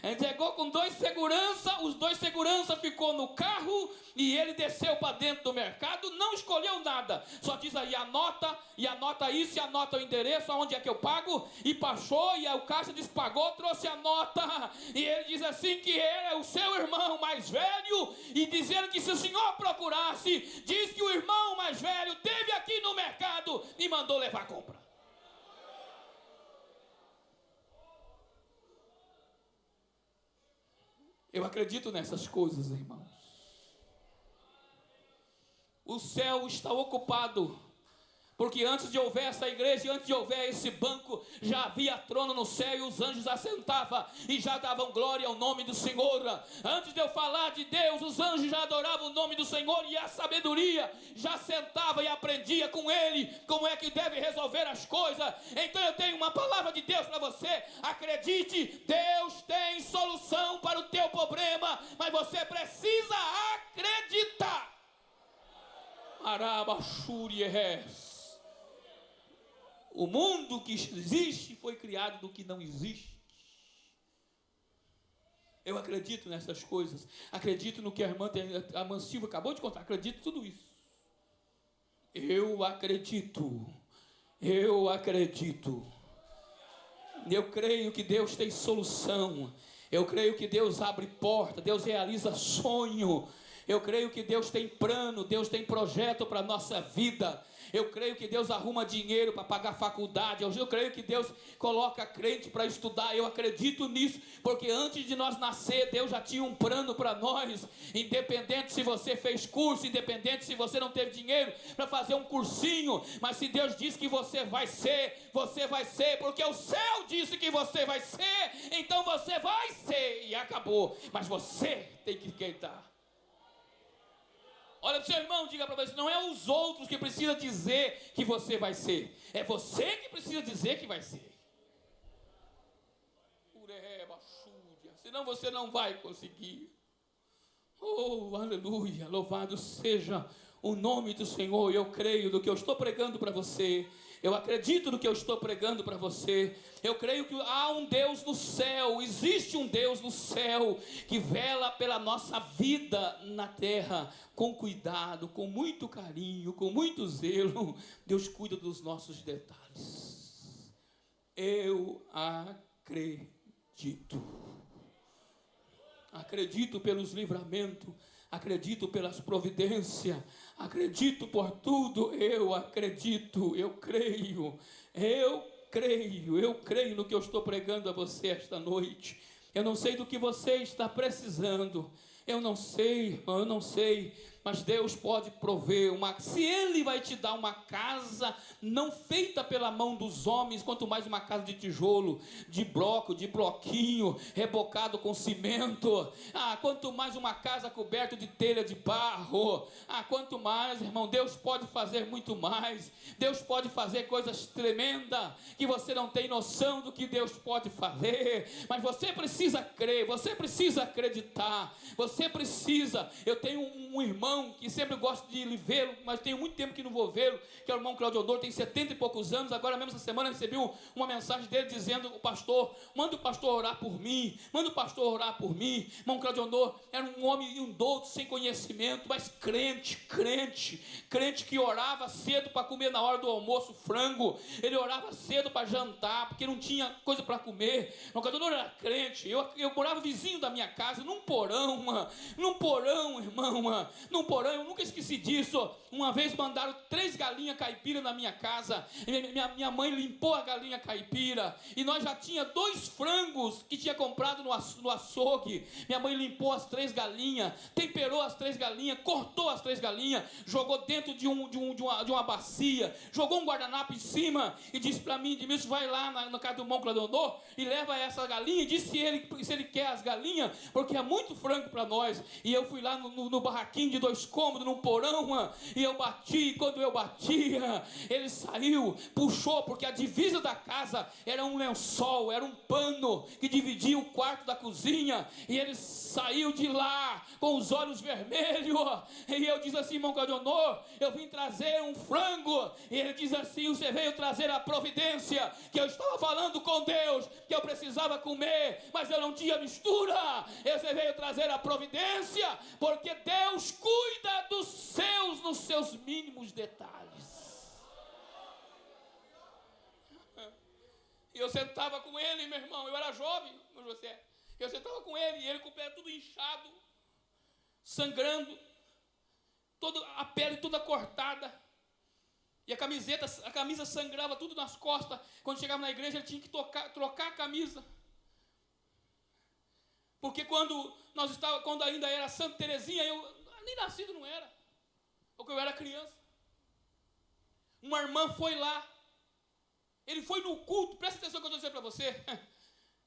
Ele chegou com 2 segurança, os 2 segurança ficou no carro e ele desceu para dentro do mercado, não escolheu nada, só diz aí: anota isso, e anota o endereço, aonde é que eu pago, e passou, e aí o caixa disse: pagou, trouxe a nota, e ele diz assim que ele é o seu irmão mais velho, e dizendo que se o senhor procurasse, diz que o irmão mais velho esteve aqui no mercado e mandou levar a compra. Eu acredito nessas coisas, irmãos. O céu está ocupado, porque antes de houver essa igreja, antes de houver esse banco, já havia trono no céu e os anjos assentavam e já davam glória ao nome do Senhor. Antes de eu falar de Deus, os anjos já adoravam o nome do Senhor e a sabedoria já sentava e aprendia com Ele como é que deve resolver as coisas. Então eu tenho uma palavra de Deus para você: acredite, Deus tem solução para o teu problema, mas você precisa acreditar. Arabaxuriés. O mundo que existe foi criado do que não existe. Eu acredito nessas coisas. Acredito no que a irmã Silva acabou de contar. Acredito em tudo isso. Eu acredito. Eu creio que Deus tem solução. Eu creio que Deus abre porta. Deus realiza sonho. Eu creio que Deus tem plano, Deus tem projeto para a nossa vida. Eu creio que Deus arruma dinheiro para pagar faculdade. Eu creio que Deus coloca crente para estudar. Eu acredito nisso, porque antes de nós nascer, Deus já tinha um plano para nós. Independente se você fez curso, independente se você não teve dinheiro para fazer um cursinho, mas se Deus diz que você vai ser, porque o céu disse que você vai ser, então você vai ser, e acabou. Mas você tem que acreditar. Olha para o seu irmão, diga para você: não é os outros que precisam dizer que você vai ser, é você que precisa dizer que vai ser. Senão você não vai conseguir. Oh, aleluia, louvado seja o nome do Senhor. Eu creio no que eu estou pregando para você. Eu acredito no que eu estou pregando para você. Eu creio que há um Deus no céu, existe um Deus no céu que vela pela nossa vida na terra, com cuidado, com muito carinho, com muito zelo. Deus cuida dos nossos detalhes. Eu acredito. Acredito pelos livramentos, acredito pelas providências, acredito por tudo. Eu acredito, eu creio no que eu estou pregando a você esta noite. Eu não sei do que você está precisando, eu não sei, mas Deus pode prover se Ele vai te dar uma casa não feita pela mão dos homens, quanto mais uma casa de tijolo, de bloco, de bloquinho, rebocado com cimento, quanto mais uma casa coberta de telha de barro, quanto mais, irmão, Deus pode fazer muito mais. Deus pode fazer coisas tremendas, que você não tem noção do que Deus pode fazer, mas você precisa crer, você precisa acreditar, você precisa. Eu tenho um irmão que sempre gosto de vê-lo, mas tenho muito tempo que não vou vê-lo, que é o irmão Claudio Odor, tem 70 e poucos anos. Agora mesmo essa semana recebi uma mensagem dele dizendo: o pastor, manda o pastor orar por mim, manda o pastor orar por mim. Irmão Claudio Odor era um homem um douto, sem conhecimento, mas crente que orava cedo para comer na hora do almoço frango, ele orava cedo para jantar, porque não tinha coisa para comer. Irmão Claudio Odor era crente. Eu morava vizinho da minha casa, num porão, irmão, num porão. Eu nunca esqueci disso. Uma vez mandaram 3 galinhas caipira na minha casa. Minha mãe limpou a galinha caipira, e nós já tinha 2 frangos que tinha comprado no açougue. Minha mãe limpou as 3 galinhas, temperou as 3 galinhas, cortou as 3 galinhas, jogou dentro de uma bacia, jogou um guardanapo em cima e disse para mim: Edmilson, vai lá na casa do irmão Claudio Odor e leva essa galinha, e disse se ele quer as galinhas, porque é muito frango para nós. E eu fui lá no barraquinho de 2 cômodos, num porão, e eu bati. E quando eu batia, ele saiu, puxou, porque a divisa da casa era um lençol, era um pano que dividia o quarto da cozinha, e ele saiu de lá com os olhos vermelhos. E eu disse assim: irmão Claudio Odor, eu vim trazer um frango. E ele diz assim: você veio trazer a providência, que eu estava falando com Deus que eu precisava comer, mas eu não tinha mistura. Você veio trazer a providência, porque Deus cuida nos seus mínimos detalhes. E eu sentava com ele, meu irmão, eu era jovem, como você é. Eu sentava com ele, e ele com o pé tudo inchado, sangrando, a pele toda cortada, e a camisa sangrava tudo nas costas. Quando chegava na igreja, ele tinha que trocar a camisa, porque quando ainda era Santa Terezinha, eu nem nascido não era, porque eu era criança. Uma irmã foi lá, ele foi no culto, presta atenção no que eu estou dizendo para você.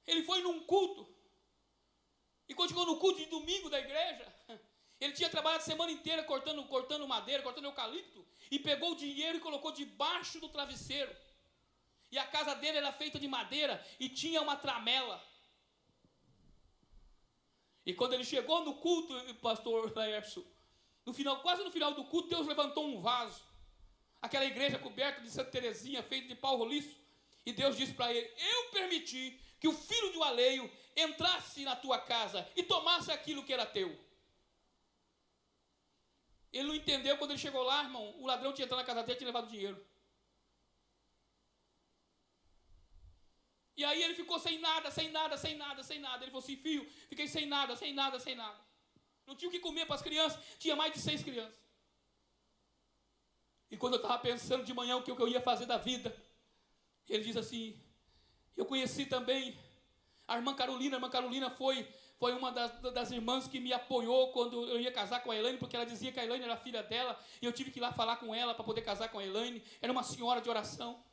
Ele foi num culto, e quando chegou no culto de domingo da igreja, ele tinha trabalhado a semana inteira cortando madeira, cortando eucalipto, e pegou o dinheiro e colocou debaixo do travesseiro. E a casa dele era feita de madeira e tinha uma tramela. E quando ele chegou no culto, pastor Laércio, quase no final do culto, Deus levantou um vaso, aquela igreja coberta de Santa Terezinha, feita de pau roliço, e Deus disse para ele: eu permiti que o filho do alheio entrasse na tua casa e tomasse aquilo que era teu. Ele não entendeu. Quando ele chegou lá, irmão, o ladrão tinha entrado na casa dele e tinha levado dinheiro. E aí ele ficou sem nada. Ele falou assim: filho, fiquei sem nada. Não tinha o que comer para as crianças, tinha mais de 6 crianças. E quando eu estava pensando de manhã o que eu ia fazer da vida, ele diz assim: eu conheci também a irmã Carolina. A irmã Carolina foi uma das irmãs que me apoiou quando eu ia casar com a Elaine, porque ela dizia que a Elaine era filha dela, e eu tive que ir lá falar com ela para poder casar com a Elaine. Era uma senhora de oração.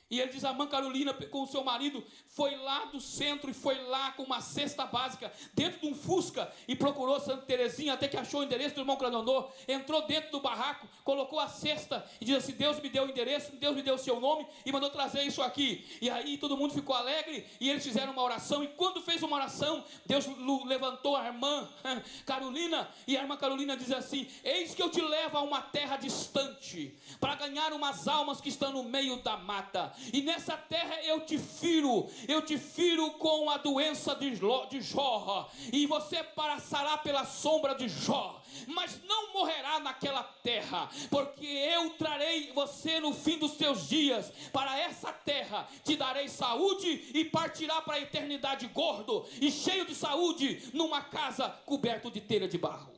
E ele diz: a irmã Carolina, com o seu marido, foi lá do centro e foi lá com uma cesta básica, dentro de um Fusca, e procurou Santa Terezinha, até que achou o endereço do irmão Claudio Odor, entrou dentro do barraco, colocou a cesta, e diz assim: Deus me deu o endereço, Deus me deu o seu nome, e mandou trazer isso aqui. E aí todo mundo ficou alegre, e eles fizeram uma oração, e quando fez uma oração, Deus levantou a irmã Carolina, e a irmã Carolina diz assim: eis que eu te levo a uma terra distante, para ganhar umas almas que estão no meio da mata. E nessa terra eu te firo com a doença de Jó, e você passará pela sombra de Jó, mas não morrerá naquela terra, porque eu trarei você no fim dos teus dias para essa terra, te darei saúde, e partirá para a eternidade gordo e cheio de saúde, numa casa coberta de telha de barro.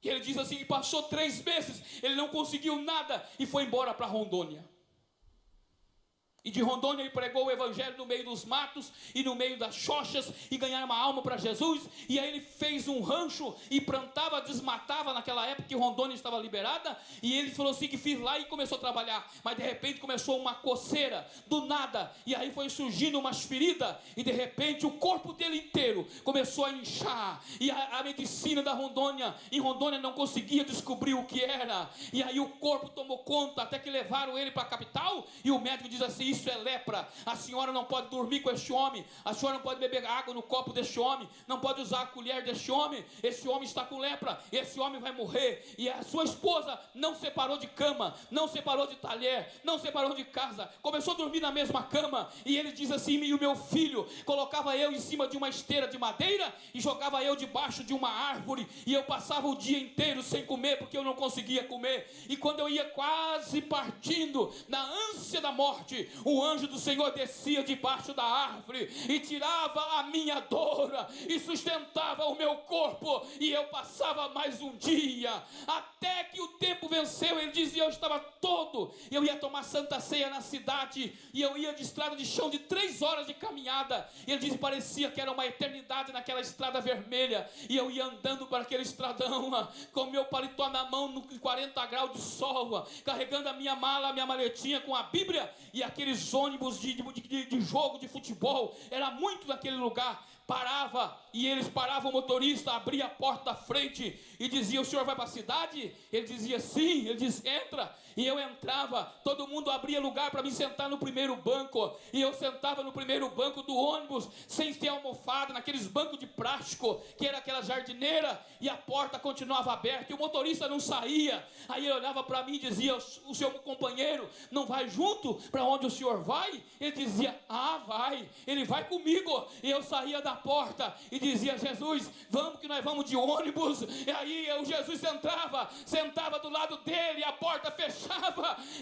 E ele diz assim: passou 3 meses, ele não conseguiu nada e foi embora para Rondônia. E de Rondônia ele pregou o evangelho no meio dos matos e no meio das xoxas e ganhar uma alma para Jesus. E aí ele fez um rancho e plantava, desmatava naquela época que Rondônia estava liberada. E ele falou assim que fiz lá e começou a trabalhar. Mas de repente começou uma coceira do nada. E aí foi surgindo umas feridas. E de repente o corpo dele inteiro começou a inchar. E a medicina da Rondônia, em Rondônia não conseguia descobrir o que era. E aí o corpo tomou conta até que levaram ele para a capital. E o médico diz assim: isso é lepra, a senhora não pode dormir com este homem, a senhora não pode beber água no copo deste homem, não pode usar a colher deste homem, esse homem está com lepra, esse homem vai morrer. E a sua esposa não separou de cama, não separou de talher, não separou de casa, começou a dormir na mesma cama. E ele diz assim: e o meu filho colocava eu em cima de uma esteira de madeira e jogava eu debaixo de uma árvore, e eu passava o dia inteiro sem comer, porque eu não conseguia comer. E quando eu ia quase partindo, na ânsia da morte, o anjo do Senhor descia debaixo da árvore e tirava a minha dor e sustentava o meu corpo, e eu passava mais um dia, até que o tempo venceu. Ele dizia: eu estava todo, eu ia tomar Santa Ceia na cidade, e eu ia de estrada de chão de 3 horas de caminhada. Ele disse: parecia que era uma eternidade naquela estrada vermelha, e eu ia andando para aquele estradão, com meu paletó na mão, no 40 graus de sol, carregando a minha mala, a minha maletinha com a Bíblia, e aqueles ônibus de jogo de futebol, era muito naquele lugar. Parava, e eles paravam, o motorista abria a porta da frente e dizia: o senhor vai para a cidade? Ele dizia: sim. Ele disse: entra. E eu entrava, todo mundo abria lugar para me sentar no primeiro banco, e eu sentava no primeiro banco do ônibus, sem ter almofada, naqueles bancos de plástico, que era aquela jardineira, e a porta continuava aberta, e o motorista não saía. Aí ele olhava para mim e dizia: o seu companheiro não vai junto para onde o senhor vai? Ele dizia: ah, vai. Ele vai comigo. E eu saía da porta e dizia: Jesus, vamos que nós vamos de ônibus. E aí Jesus sentava do lado dele, a porta fechava,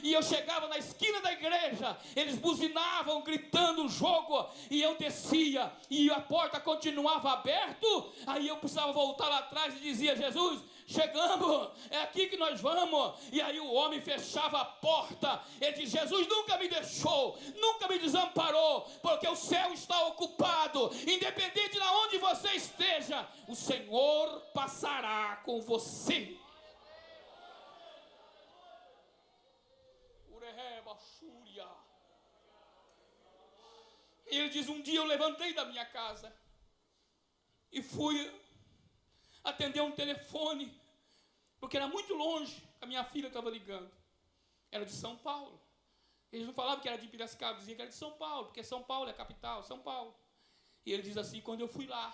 e eu chegava na esquina da igreja, eles buzinavam gritando o jogo, e eu descia, e a porta continuava aberta. Aí eu precisava voltar lá atrás e dizia: Jesus, chegamos, é aqui que nós vamos. E aí o homem fechava a porta. Ele diz: Jesus nunca me deixou, nunca me desamparou, porque o céu está ocupado. Independente de onde você esteja, o Senhor passará com você. E ele diz: um dia eu levantei da minha casa e fui atender um telefone, porque era muito longe, a minha filha estava ligando, era de São Paulo. Eles não falavam que era de Piracicaba, diziam que era de São Paulo, porque São Paulo é a capital, São Paulo. E ele diz assim: quando eu fui lá,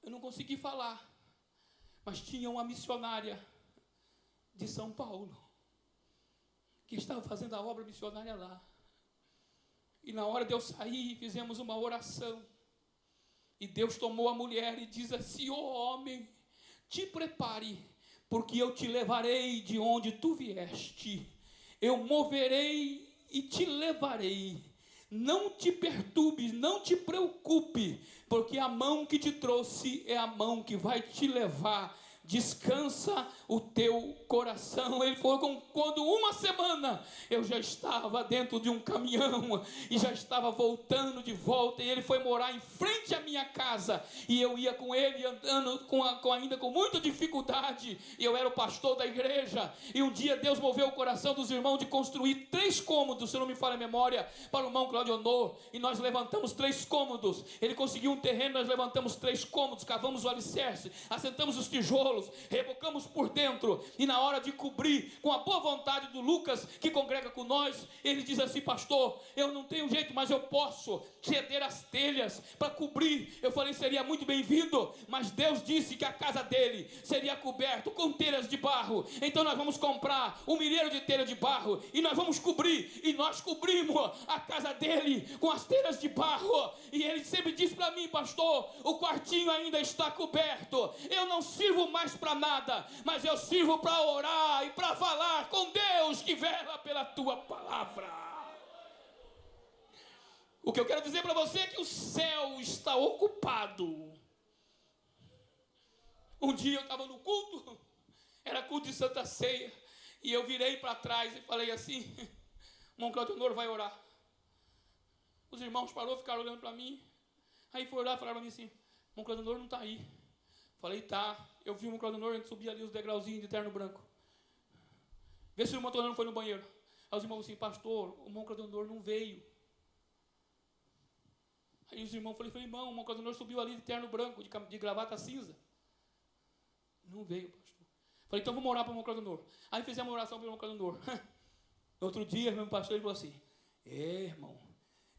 eu não consegui falar, mas tinha uma missionária de São Paulo, que estava fazendo a obra missionária lá. E na hora de eu sair, fizemos uma oração. E Deus tomou a mulher e diz assim: ó homem, te prepare, porque eu te levarei de onde tu vieste. Eu moverei e te levarei. Não te perturbes, não te preocupe, porque a mão que te trouxe é a mão que vai te levar. Descansa o teu coração. Ele falou: quando uma semana eu já estava dentro de um caminhão e já estava voltando de volta, e ele foi morar em frente à minha casa, e eu ia com ele andando ainda com muita dificuldade, e eu era o pastor da igreja. E um dia Deus moveu o coração dos irmãos de construir 3 cômodos, se não me falha a memória, para o irmão Claudio Honor, e nós levantamos 3 cômodos. Ele conseguiu um terreno, nós levantamos 3 cômodos, cavamos o alicerce, assentamos os tijolos, rebocamos por dentro, e na hora de cobrir, com a boa vontade do Lucas, que congrega com nós, ele diz assim: pastor, eu não tenho jeito, mas eu posso ceder as telhas para cobrir. Eu falei: seria muito bem-vindo, mas Deus disse que a casa dele seria coberta com telhas de barro, então nós vamos comprar 1 milheiro de telha de barro, e nós vamos cobrir. E nós cobrimos a casa dele com as telhas de barro, e ele sempre diz para mim: pastor, o quartinho ainda está coberto, eu não sirvo mais para nada, mas eu sirvo para orar e para falar com Deus que vela pela tua palavra. O que eu quero dizer para você é que o céu está ocupado. Um dia eu estava no culto, era culto de Santa Ceia, e eu virei para trás e falei assim: Irmão Claudionor vai orar. Os irmãos ficaram olhando para mim. Aí foi orar e falaram para mim assim, irmão Claudionor não está aí. Falei, tá. Eu vi o irmão Claudionor, a gente subia ali os degrauzinhos de terno branco. Vê se o irmão Claudionor foi no banheiro. Aí os irmãos assim, pastor, o irmão Claudionor não veio. Aí os irmãos falaram, irmão, o irmão Claudionor subiu ali de terno branco, de gravata cinza. Não veio, pastor. Falei, então vamos orar para o irmão Claudionor. Aí fizemos uma oração para o irmão Claudionor. No outro dia, o meu pastor ele falou assim, irmão,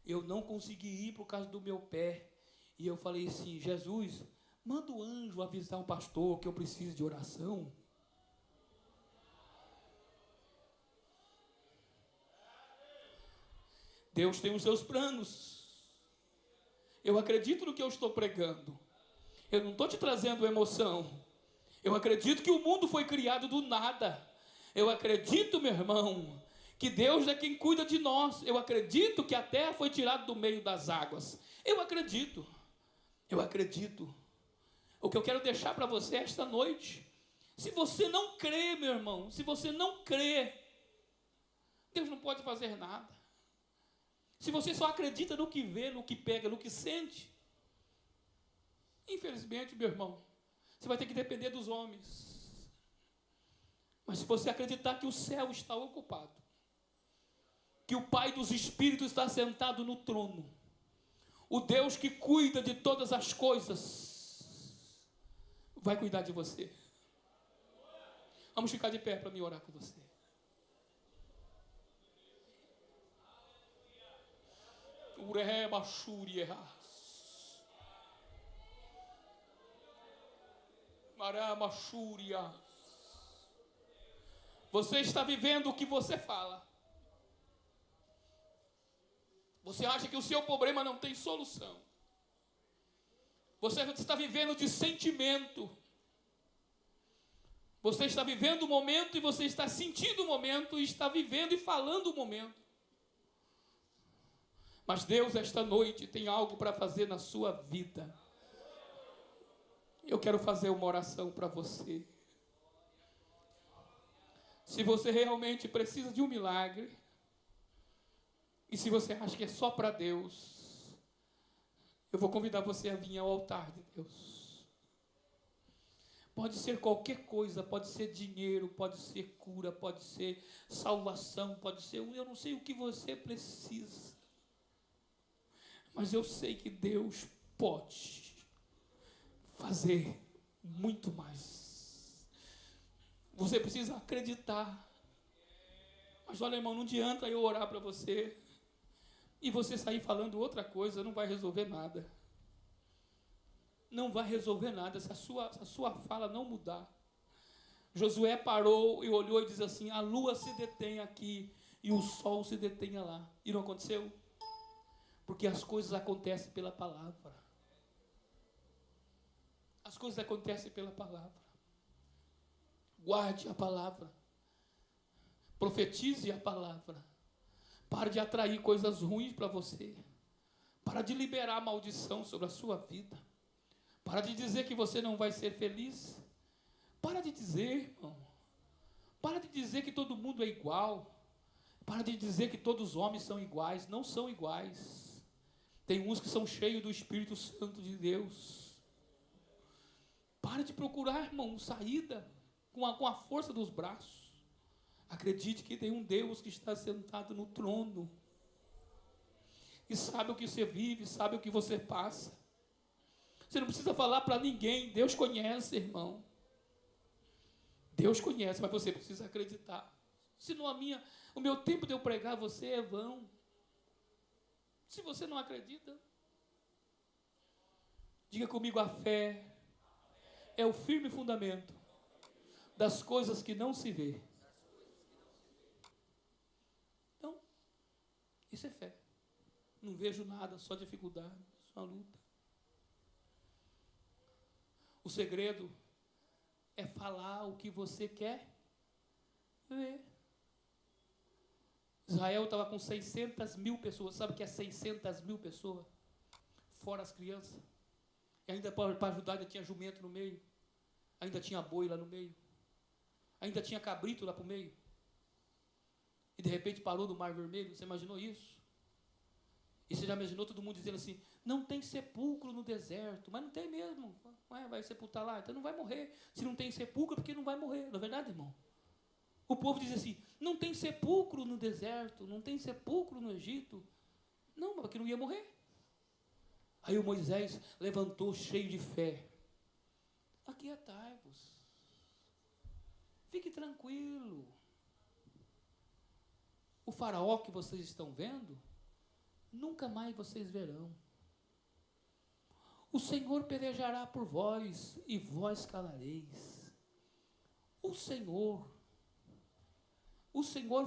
eu não consegui ir por causa do meu pé. E eu falei assim, Jesus, manda o anjo avisar o pastor que eu preciso de oração. Deus tem os seus planos. Eu acredito no que eu estou pregando. Eu não estou te trazendo emoção. Eu acredito que o mundo foi criado do nada. Eu acredito, meu irmão, que Deus é quem cuida de nós. Eu acredito que a terra foi tirada do meio das águas. Eu acredito. Eu acredito. O que eu quero deixar para você esta noite, se você não crê, meu irmão, se você não crê, Deus não pode fazer nada. Se você só acredita no que vê, no que pega, no que sente, infelizmente, meu irmão, você vai ter que depender dos homens. Mas se você acreditar que o céu está ocupado, que o Pai dos Espíritos está sentado no trono, o Deus que cuida de todas as coisas, vai cuidar de você. Vamos ficar de pé para me orar com você. Ureba Shurias. Marama Shurias. Você está vivendo o que você fala. Você acha que o seu problema não tem solução. Você está vivendo de sentimento. Você está vivendo o momento e você está sentindo o momento e está vivendo e falando o momento. Mas Deus, esta noite, tem algo para fazer na sua vida. Eu quero fazer uma oração para você. Se você realmente precisa de um milagre, e se você acha que é só para Deus, eu vou convidar você a vir ao altar de Deus. Pode ser qualquer coisa, pode ser dinheiro, pode ser cura, pode ser salvação, pode ser, eu não sei o que você precisa. Mas eu sei que Deus pode fazer muito mais. Você precisa acreditar. Mas olha, irmão, não adianta eu orar para você e você sair falando outra coisa, não vai resolver nada. Não vai resolver nada se a sua fala não mudar. Josué parou e olhou e disse assim, a lua se detém aqui e o sol se detenha lá. E não aconteceu? Porque as coisas acontecem pela palavra. As coisas acontecem pela palavra. Guarde a palavra. Profetize a palavra. Para de atrair coisas ruins para você. Para de liberar maldição sobre a sua vida. Para de dizer que você não vai ser feliz. Para de dizer, irmão. Para de dizer que todo mundo é igual. Para de dizer que todos os homens são iguais. Não são iguais. Tem uns que são cheios do Espírito Santo de Deus. Para de procurar, irmão, saída com a força dos braços. Acredite que tem um Deus que está sentado no trono. E sabe o que você vive, sabe o que você passa. Você não precisa falar para ninguém. Deus conhece, irmão. Deus conhece, mas você precisa acreditar. Senão o meu tempo de eu pregar a você é vão. Se você não acredita, diga comigo, a fé é o firme fundamento das coisas que não se vê. Então, isso é fé. Não vejo nada, só dificuldade, só luta. O segredo é falar o que você quer ver. Israel estava com 600 mil pessoas. Sabe o que é 600 mil pessoas? Fora as crianças. E ainda para ajudar, ainda tinha jumento no meio. Ainda tinha boi lá no meio. Ainda tinha cabrito lá para o meio. e de repente parou no Mar Vermelho. Você imaginou isso? E você já imaginou todo mundo dizendo assim, não tem sepulcro no deserto, mas não tem mesmo. Ué, vai sepultar lá, então não vai morrer. Se não tem sepulcro, é porque não vai morrer. Não é verdade, irmão? O povo diz assim, não tem sepulcro no deserto, não tem sepulcro no Egito. Não, porque não ia morrer. Aí o Moisés levantou cheio de fé. Aquietai-vos. Fique tranquilo. O faraó que vocês estão vendo, nunca mais vocês verão. O Senhor pelejará por vós, e vós calareis. O Senhor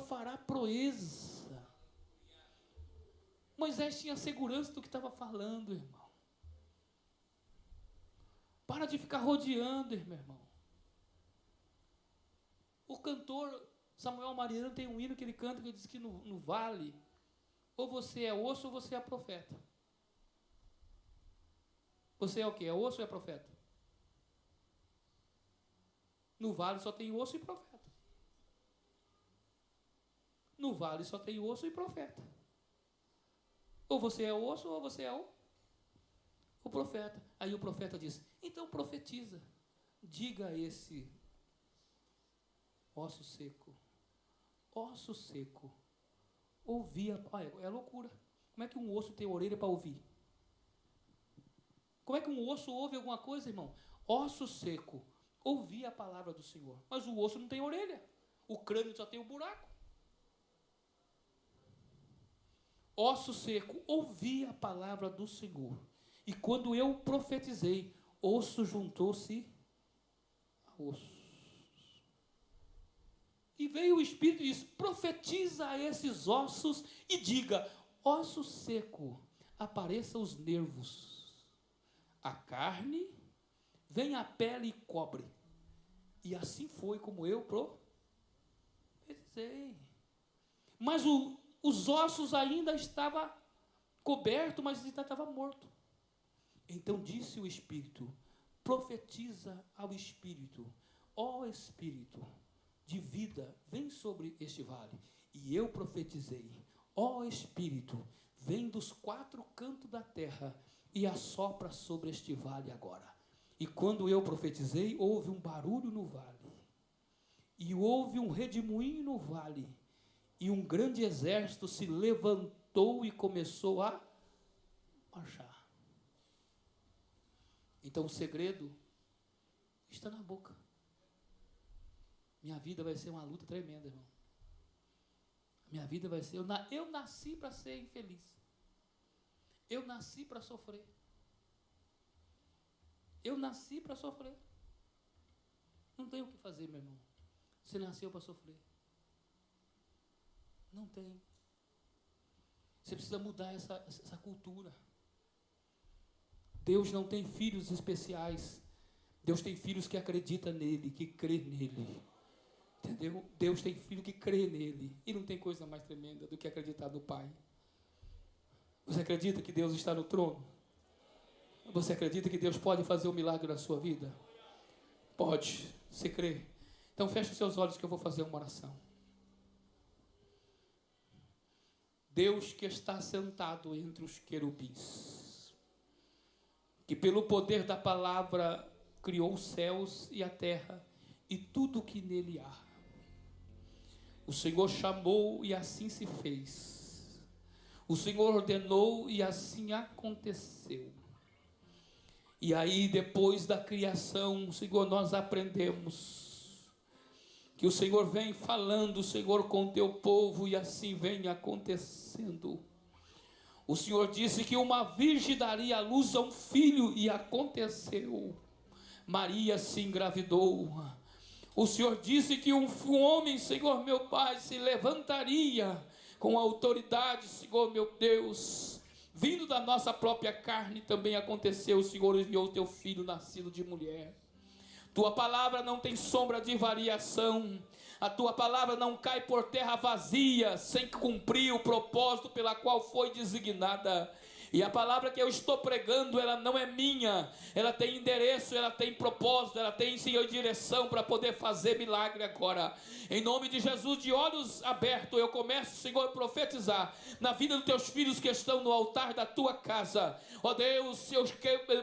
fará proeza. Moisés tinha segurança do que estava falando, irmão. Para de ficar rodeando, meu irmão. O cantor Samuel Mariano tem um hino que ele canta que diz que no vale, ou você é osso ou você é profeta. Você é o quê? É osso ou é profeta? No vale só tem osso e profeta. No vale só tem osso e profeta. Ou você é osso ou você é o profeta. Aí o profeta diz, então profetiza. Diga a esse osso seco, ouvia. É loucura. Como é que um osso tem orelha para ouvir? Como é que um osso ouve alguma coisa, irmão? Osso seco, ouvia a palavra do Senhor. Mas o osso não tem orelha. O crânio só tem o buraco. Osso seco, ouvia a palavra do Senhor. E quando eu profetizei, osso juntou-se a osso. E veio o Espírito e disse, profetiza a esses ossos e diga, osso seco, apareça os nervos. A carne, vem a pele e cobre. E assim foi como eu profetizei. Mas os ossos ainda estavam cobertos, mas ainda estava morto. Então disse o Espírito, profetiza ao Espírito, ó Espírito de vida, vem sobre este vale. E eu profetizei, ó Espírito, vem dos 4 cantos da terra e assopra sobre este vale agora. E quando eu profetizei, houve um barulho no vale, e houve um redemoinho no vale, e um grande exército se levantou e começou a marchar. Então o segredo está na boca. Minha vida vai ser uma luta tremenda, irmão. Minha vida vai ser... Eu nasci para ser infeliz. Eu nasci para sofrer. Eu nasci para sofrer. Não tem o que fazer, meu irmão. Você nasceu para sofrer. Não tem. Você precisa mudar essa cultura. Deus não tem filhos especiais. Deus tem filhos que acreditam nele, que crê nele. Entendeu? Deus tem filho que crê nele. E não tem coisa mais tremenda do que acreditar no Pai. Você acredita que Deus está no trono? Você acredita que Deus pode fazer um milagre na sua vida? Pode. Você crê? Então feche os seus olhos que eu vou fazer uma oração. Deus que está sentado entre os querubins, que pelo poder da palavra criou os céus e a terra e tudo o que nele há. O Senhor chamou e assim se fez. O Senhor ordenou e assim aconteceu. E aí, depois da criação, Senhor, nós aprendemos que o Senhor vem falando, Senhor, com o teu povo, e assim vem acontecendo. O Senhor disse que uma virgem daria à luz a um filho, e aconteceu. Maria se engravidou. O Senhor disse que um homem, Senhor meu Pai, se levantaria com autoridade, Senhor meu Deus, vindo da nossa própria carne. Também aconteceu. O Senhor enviou o teu filho nascido de mulher. Tua palavra não tem sombra de variação. A tua palavra não cai por terra vazia, sem cumprir o propósito pela qual foi designada. E a palavra que eu estou pregando, ela não é minha. Ela tem endereço, ela tem propósito, ela tem, Senhor, direção para poder fazer milagre agora. Em nome de Jesus, de olhos abertos, eu começo, Senhor, a profetizar na vida dos teus filhos que estão no altar da tua casa. Ó Deus, eu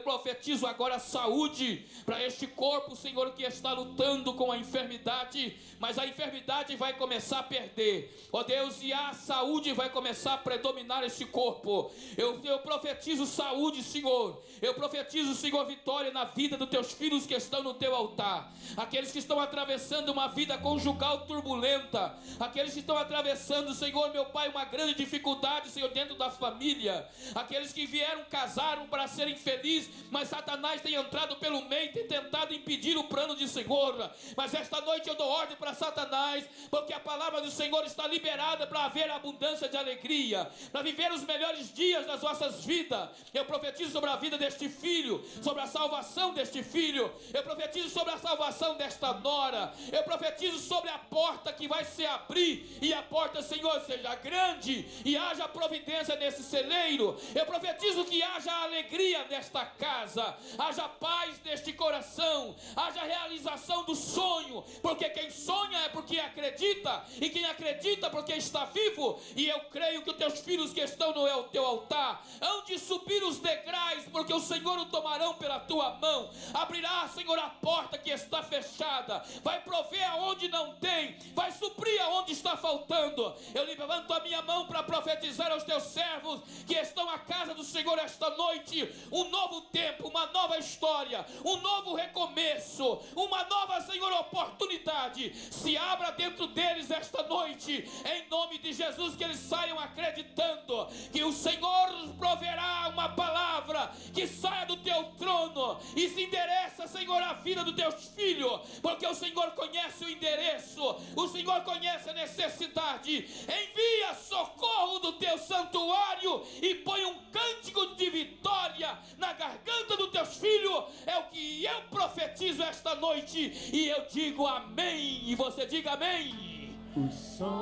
profetizo agora saúde para este corpo, Senhor, que está lutando com a enfermidade, mas a enfermidade vai começar a perder. Ó Deus, e a saúde vai começar a predominar este corpo. Eu profetizo saúde, Senhor. Eu profetizo, Senhor, vitória na vida dos teus filhos que estão no teu altar. Aqueles que estão atravessando uma vida conjugal turbulenta. Aqueles que estão atravessando, Senhor, meu Pai, uma grande dificuldade, Senhor, dentro da família. Aqueles que vieram, casaram para serem felizes, mas Satanás tem entrado pelo meio e tem tentado impedir o plano de Senhor. Mas esta noite eu dou ordem para Satanás, porque a palavra do Senhor está liberada para haver abundância de alegria, para viver os melhores dias das vossas vidas. Eu profetizo sobre a vida deste filho, sobre a salvação deste filho. Eu profetizo sobre a salvação desta nora. Eu profetizo sobre a porta que vai se abrir, e a porta, Senhor, seja grande, e haja providência nesse celeiro. Eu profetizo que haja alegria nesta casa, haja paz neste coração, haja realização do sonho, porque quem sonha é porque acredita, e quem acredita porque está vivo. E eu creio que os teus filhos que estão no teu altar hão de subir os degraus, porque o Senhor o tomarão pela tua mão. Abrirá, Senhor, a porta que está fechada, vai prover aonde não tem, vai suprir aonde está faltando. Eu levanto a minha mão para profetizar aos teus servos que estão à casa do Senhor esta noite um novo tempo, uma nova história, um novo recomeço, uma nova, Senhor, oportunidade. Se abra dentro deles esta noite, em nome de Jesus, que eles saiam acreditando que o Senhor proverá uma palavra que saia do teu trono e se endereça, Senhor, a vida dos teus filhos, porque o Senhor conhece o endereço, o Senhor conhece a necessidade. Envia socorro do teu santuário e põe um cântico de vitória na garganta dos teus filhos. É o que eu profetizo esta noite, e eu digo amém, e você diga amém.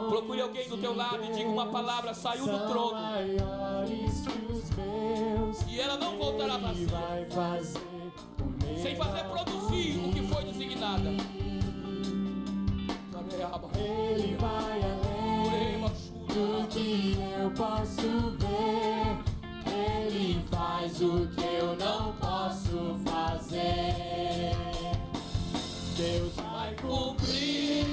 Procure alguém do teu lado e diga uma palavra: saiu do trono e ela não voltará vazia, sem fazer produzir o que foi designada. Ele vai além do que eu posso ver. Ele faz o que eu não posso fazer. Deus vai cumprir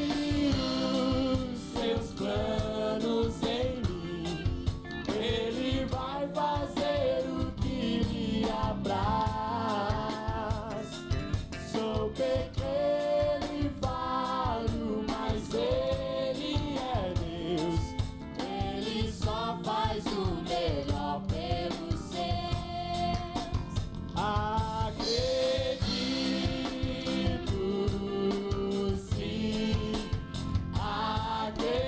os seus planos em mim. Ele vai fazer o que lhe apraz. Sou pequeno e falho, mas Ele é Deus. Ele só faz o melhor pelos seus. Acredito, sim. Acredito,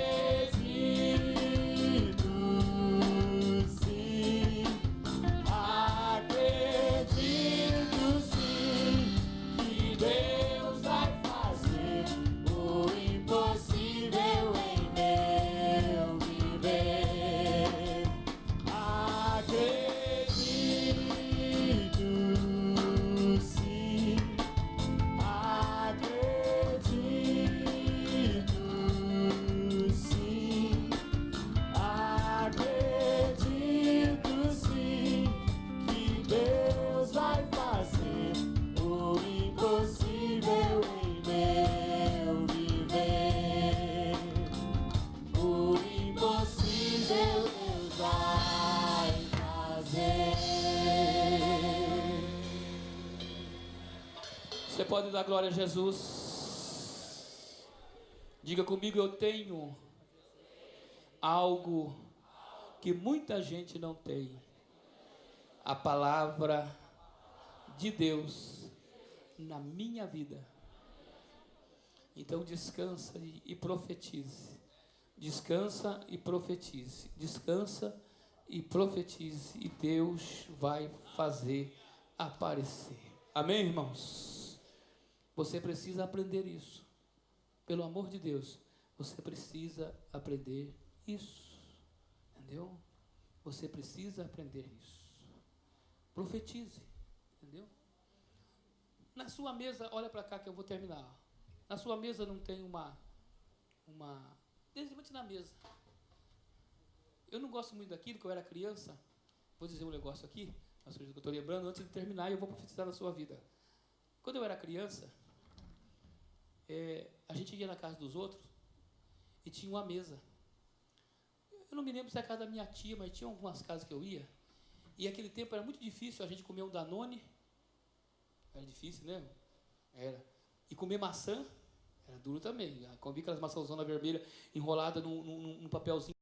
sim. Acredito, sim, que Deus vai fazer o impossível em meu viver. Acredito, sim. Acredito, sim. Acredito, sim, que Deus vai fazer o impossível em meu viver. O impossível Deus vai fazer. Você pode dar glória a Jesus? Diga comigo: eu tenho algo que muita gente não tem. A palavra de Deus na minha vida. Então descansa e profetize. Descansa e profetize. Descansa e profetize. E Deus vai fazer aparecer. Amém, irmãos? Você precisa aprender isso. Pelo amor de Deus, você precisa aprender isso. Entendeu? Você precisa aprender isso. Profetize. Entendeu? Na sua mesa, olha para cá que eu vou terminar. Na sua mesa não tem uma desde na mesa. Eu não gosto muito daquilo, que eu era criança. Vou dizer um negócio aqui, que eu estou lembrando antes de terminar, e eu vou profetizar na sua vida. Quando eu era criança, a gente ia na casa dos outros e tinha uma mesa. Eu não me lembro se era a casa da minha tia, mas tinha algumas casas que eu ia. E naquele tempo era muito difícil a gente comer um Danone. Era difícil, né? Era. E comer maçã era duro também. Comi aquelas maçãzonas vermelhas enroladas num papelzinho.